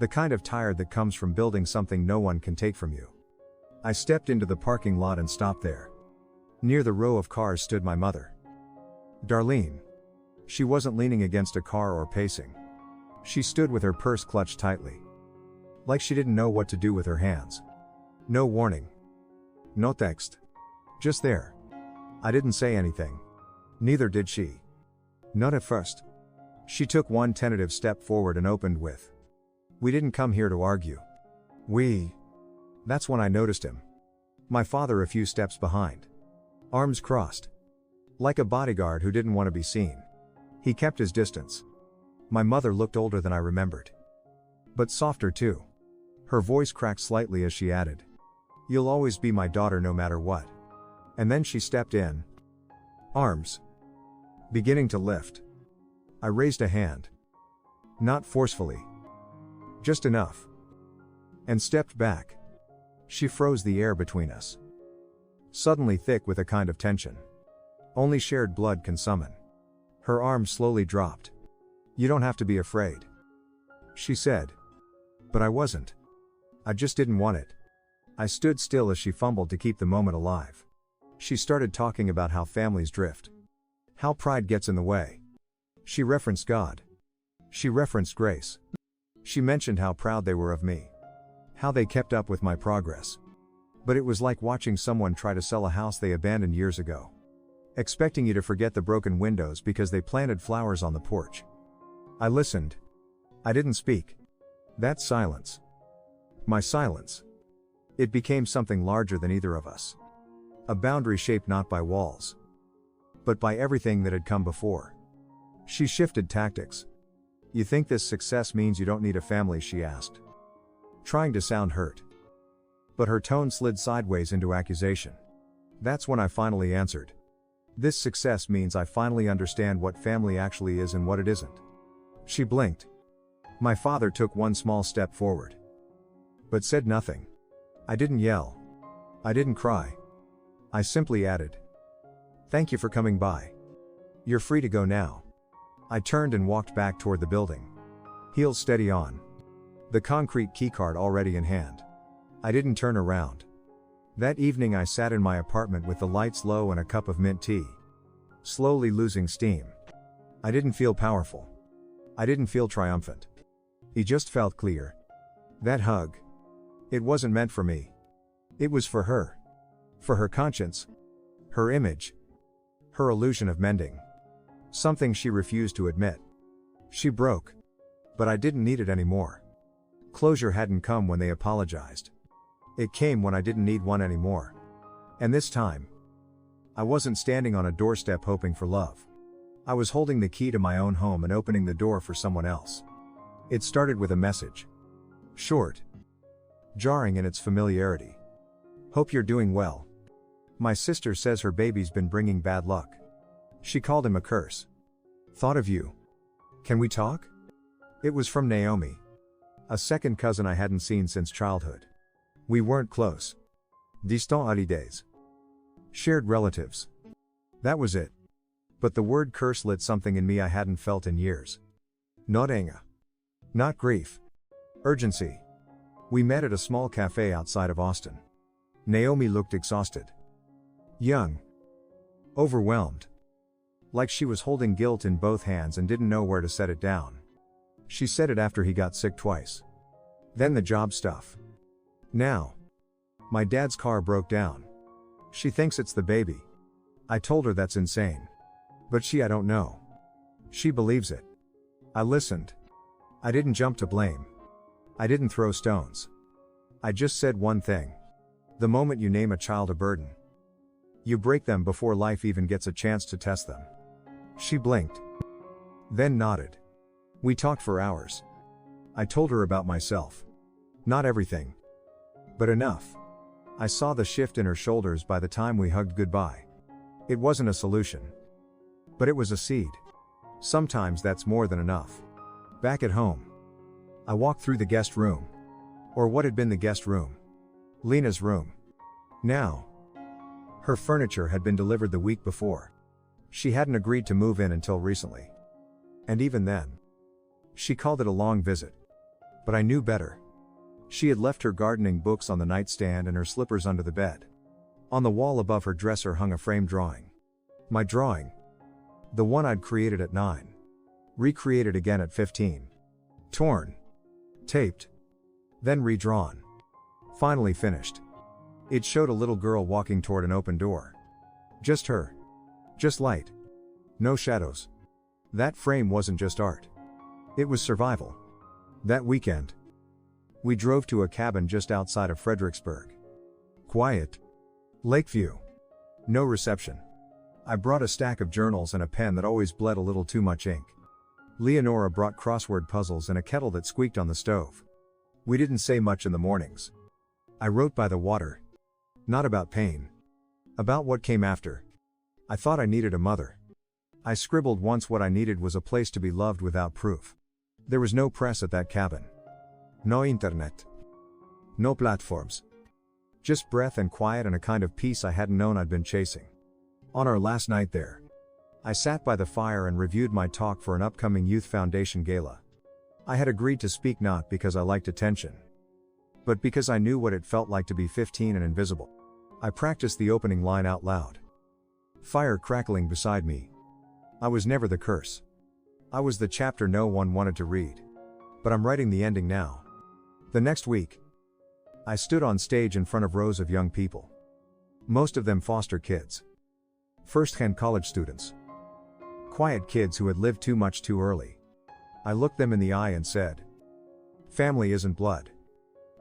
The kind of tired that comes from building something no one can take from you. I stepped into the parking lot and stopped there. Near the row of cars stood my mother. Darlene. She wasn't leaning against a car or pacing. She stood with her purse clutched tightly, like she didn't know what to do with her hands. No warning. No text. Just there. I didn't say anything. Neither did she. Not at first. She took one tentative step forward and opened with, We didn't come here to argue. That's when I noticed him. My father a few steps behind. Arms crossed. Like a bodyguard who didn't want to be seen. He kept his distance. My mother looked older than I remembered. But softer too. Her voice cracked slightly as she added, You'll always be my daughter no matter what. And then she stepped in. Arms beginning to lift. I raised a hand. Not forcefully. Just enough. And stepped back. She froze the air between us. Suddenly thick with a kind of tension only shared blood can summon. Her arm slowly dropped. You don't have to be afraid, she said. But I wasn't. I just didn't want it. I stood still as she fumbled to keep the moment alive. She started talking about how families drift. How pride gets in the way. She referenced God. She referenced grace. She mentioned how proud they were of me. How they kept up with my progress. But it was like watching someone try to sell a house they abandoned years ago, expecting you to forget the broken windows because they planted flowers on the porch. I listened. I didn't speak. That silence. My silence. It became something larger than either of us. A boundary shaped not by walls, but by everything that had come before. She shifted tactics. You think this success means you don't need a family, she asked, trying to sound hurt. But her tone slid sideways into accusation. That's when I finally answered. This success means I finally understand what family actually is and what it isn't. She blinked. My father took one small step forward, but said nothing. I didn't yell. I didn't cry. I simply added, Thank you for coming by. You're free to go now. I turned and walked back toward the building. Heels steady on. The concrete keycard already in hand. I didn't turn around. That evening I sat in my apartment with the lights low and a cup of mint tea, slowly losing steam. I didn't feel powerful. I didn't feel triumphant. It just felt clear. That hug. It wasn't meant for me. It was for her. For her conscience. Her image. Her illusion of mending. Something she refused to admit. She broke. But I didn't need it anymore. Closure hadn't come when they apologized. It came when I didn't need one anymore. And this time, I wasn't standing on a doorstep hoping for love. I was holding the key to my own home and opening the door for someone else. It started with a message. Short. Jarring in its familiarity. Hope you're doing well. My sister says her baby's been bringing bad luck. She called him a curse. Thought of you. Can we talk? It was from Naomi, a second cousin I hadn't seen since childhood. We weren't close. Distant days. Shared relatives. That was it. But the word curse lit something in me I hadn't felt in years. Not anger. Not grief. Urgency. We met at a small cafe outside of Austin. Naomi looked exhausted. Young. Overwhelmed. Like she was holding guilt in both hands and didn't know where to set it down. She said it after he got sick twice. Then the job stuff. Now. My dad's car broke down. She thinks it's the baby. I told her that's insane. But I don't know. She believes it. I listened. I didn't jump to blame. I didn't throw stones. I just said one thing. The moment you name a child a burden, you break them before life even gets a chance to test them. She blinked. Then nodded. We talked for hours. I told her about myself. Not everything. But enough. I saw the shift in her shoulders by the time we hugged goodbye. It wasn't a solution. But it was a seed. Sometimes that's more than enough. Back at home. I walked through the guest room. Or what had been the guest room. Lena's room. Now. Her furniture had been delivered the week before. She hadn't agreed to move in until recently. And even then. She called it a long visit. But I knew better. She had left her gardening books on the nightstand and her slippers under the bed. On the wall above her dresser hung a framed drawing. My drawing. The one I'd created at 9. Recreated again at 15. Torn. Taped. Then redrawn. Finally finished. It showed a little girl walking toward an open door. Just her. Just light. No shadows. That frame wasn't just art. It was survival. That weekend. We drove to a cabin just outside of Fredericksburg. Quiet. Lakeview. No reception. I brought a stack of journals and a pen that always bled a little too much ink. Leonora brought crossword puzzles and a kettle that squeaked on the stove. We didn't say much in the mornings. I wrote by the water. Not about pain. About what came after. I thought I needed a mother. I scribbled once what I needed was a place to be loved without proof. There was no press at that cabin. No internet. No platforms. Just breath and quiet and a kind of peace I hadn't known I'd been chasing. On our last night there, I sat by the fire and reviewed my talk for an upcoming Youth Foundation gala. I had agreed to speak not because I liked attention, but because I knew what it felt like to be 15 and invisible. I practiced the opening line out loud. Fire crackling beside me. I was never the curse. I was the chapter no one wanted to read. But I'm writing the ending now. The next week, I stood on stage in front of rows of young people. Most of them foster kids. First-hand college students. Quiet kids who had lived too much too early. I looked them in the eye and said, family isn't blood.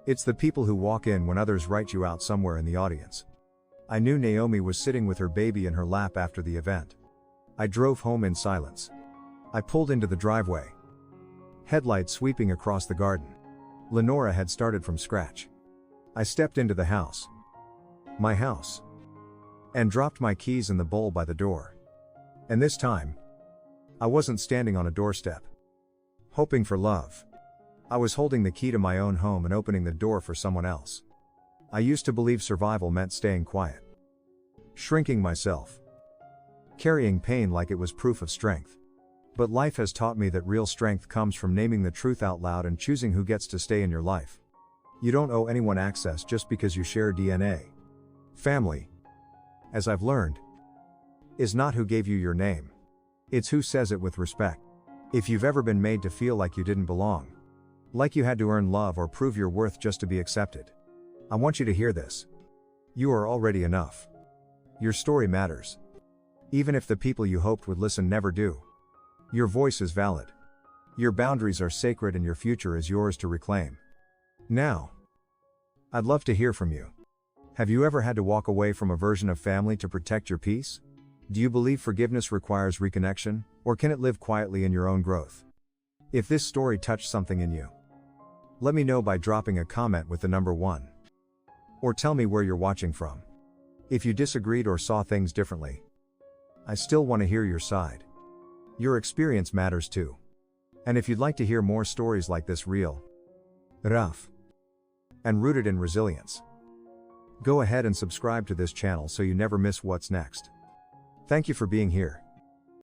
It's the people who walk in when others write you out somewhere in the audience. I knew Naomi was sitting with her baby in her lap after the event. I drove home in silence. I pulled into the driveway. Headlights sweeping across the garden. Lenora had started from scratch. I stepped into the house. My house. And dropped my keys in the bowl by the door. And this time, I wasn't standing on a doorstep, hoping for love. I was holding the key to my own home and opening the door for someone else. I used to believe survival meant staying quiet. Shrinking myself. Carrying pain like it was proof of strength. But life has taught me that real strength comes from naming the truth out loud and choosing who gets to stay in your life. You don't owe anyone access just because you share DNA. Family, as I've learned, is not who gave you your name. It's who says it with respect. If you've ever been made to feel like you didn't belong, like you had to earn love or prove your worth just to be accepted, I want you to hear this. You are already enough. Your story matters. Even if the people you hoped would listen never do. Your voice is valid. Your boundaries are sacred and your future is yours to reclaim. Now, I'd love to hear from you. Have you ever had to walk away from a version of family to protect your peace? Do you believe forgiveness requires reconnection, or can it live quietly in your own growth? If this story touched something in you, let me know by dropping a comment with the number 1. Or tell me where you're watching from. If you disagreed or saw things differently, I still want to hear your side. Your experience matters too. And if you'd like to hear more stories like this real, rough, and rooted in resilience. Go ahead and subscribe to this channel so you never miss what's next. Thank you for being here.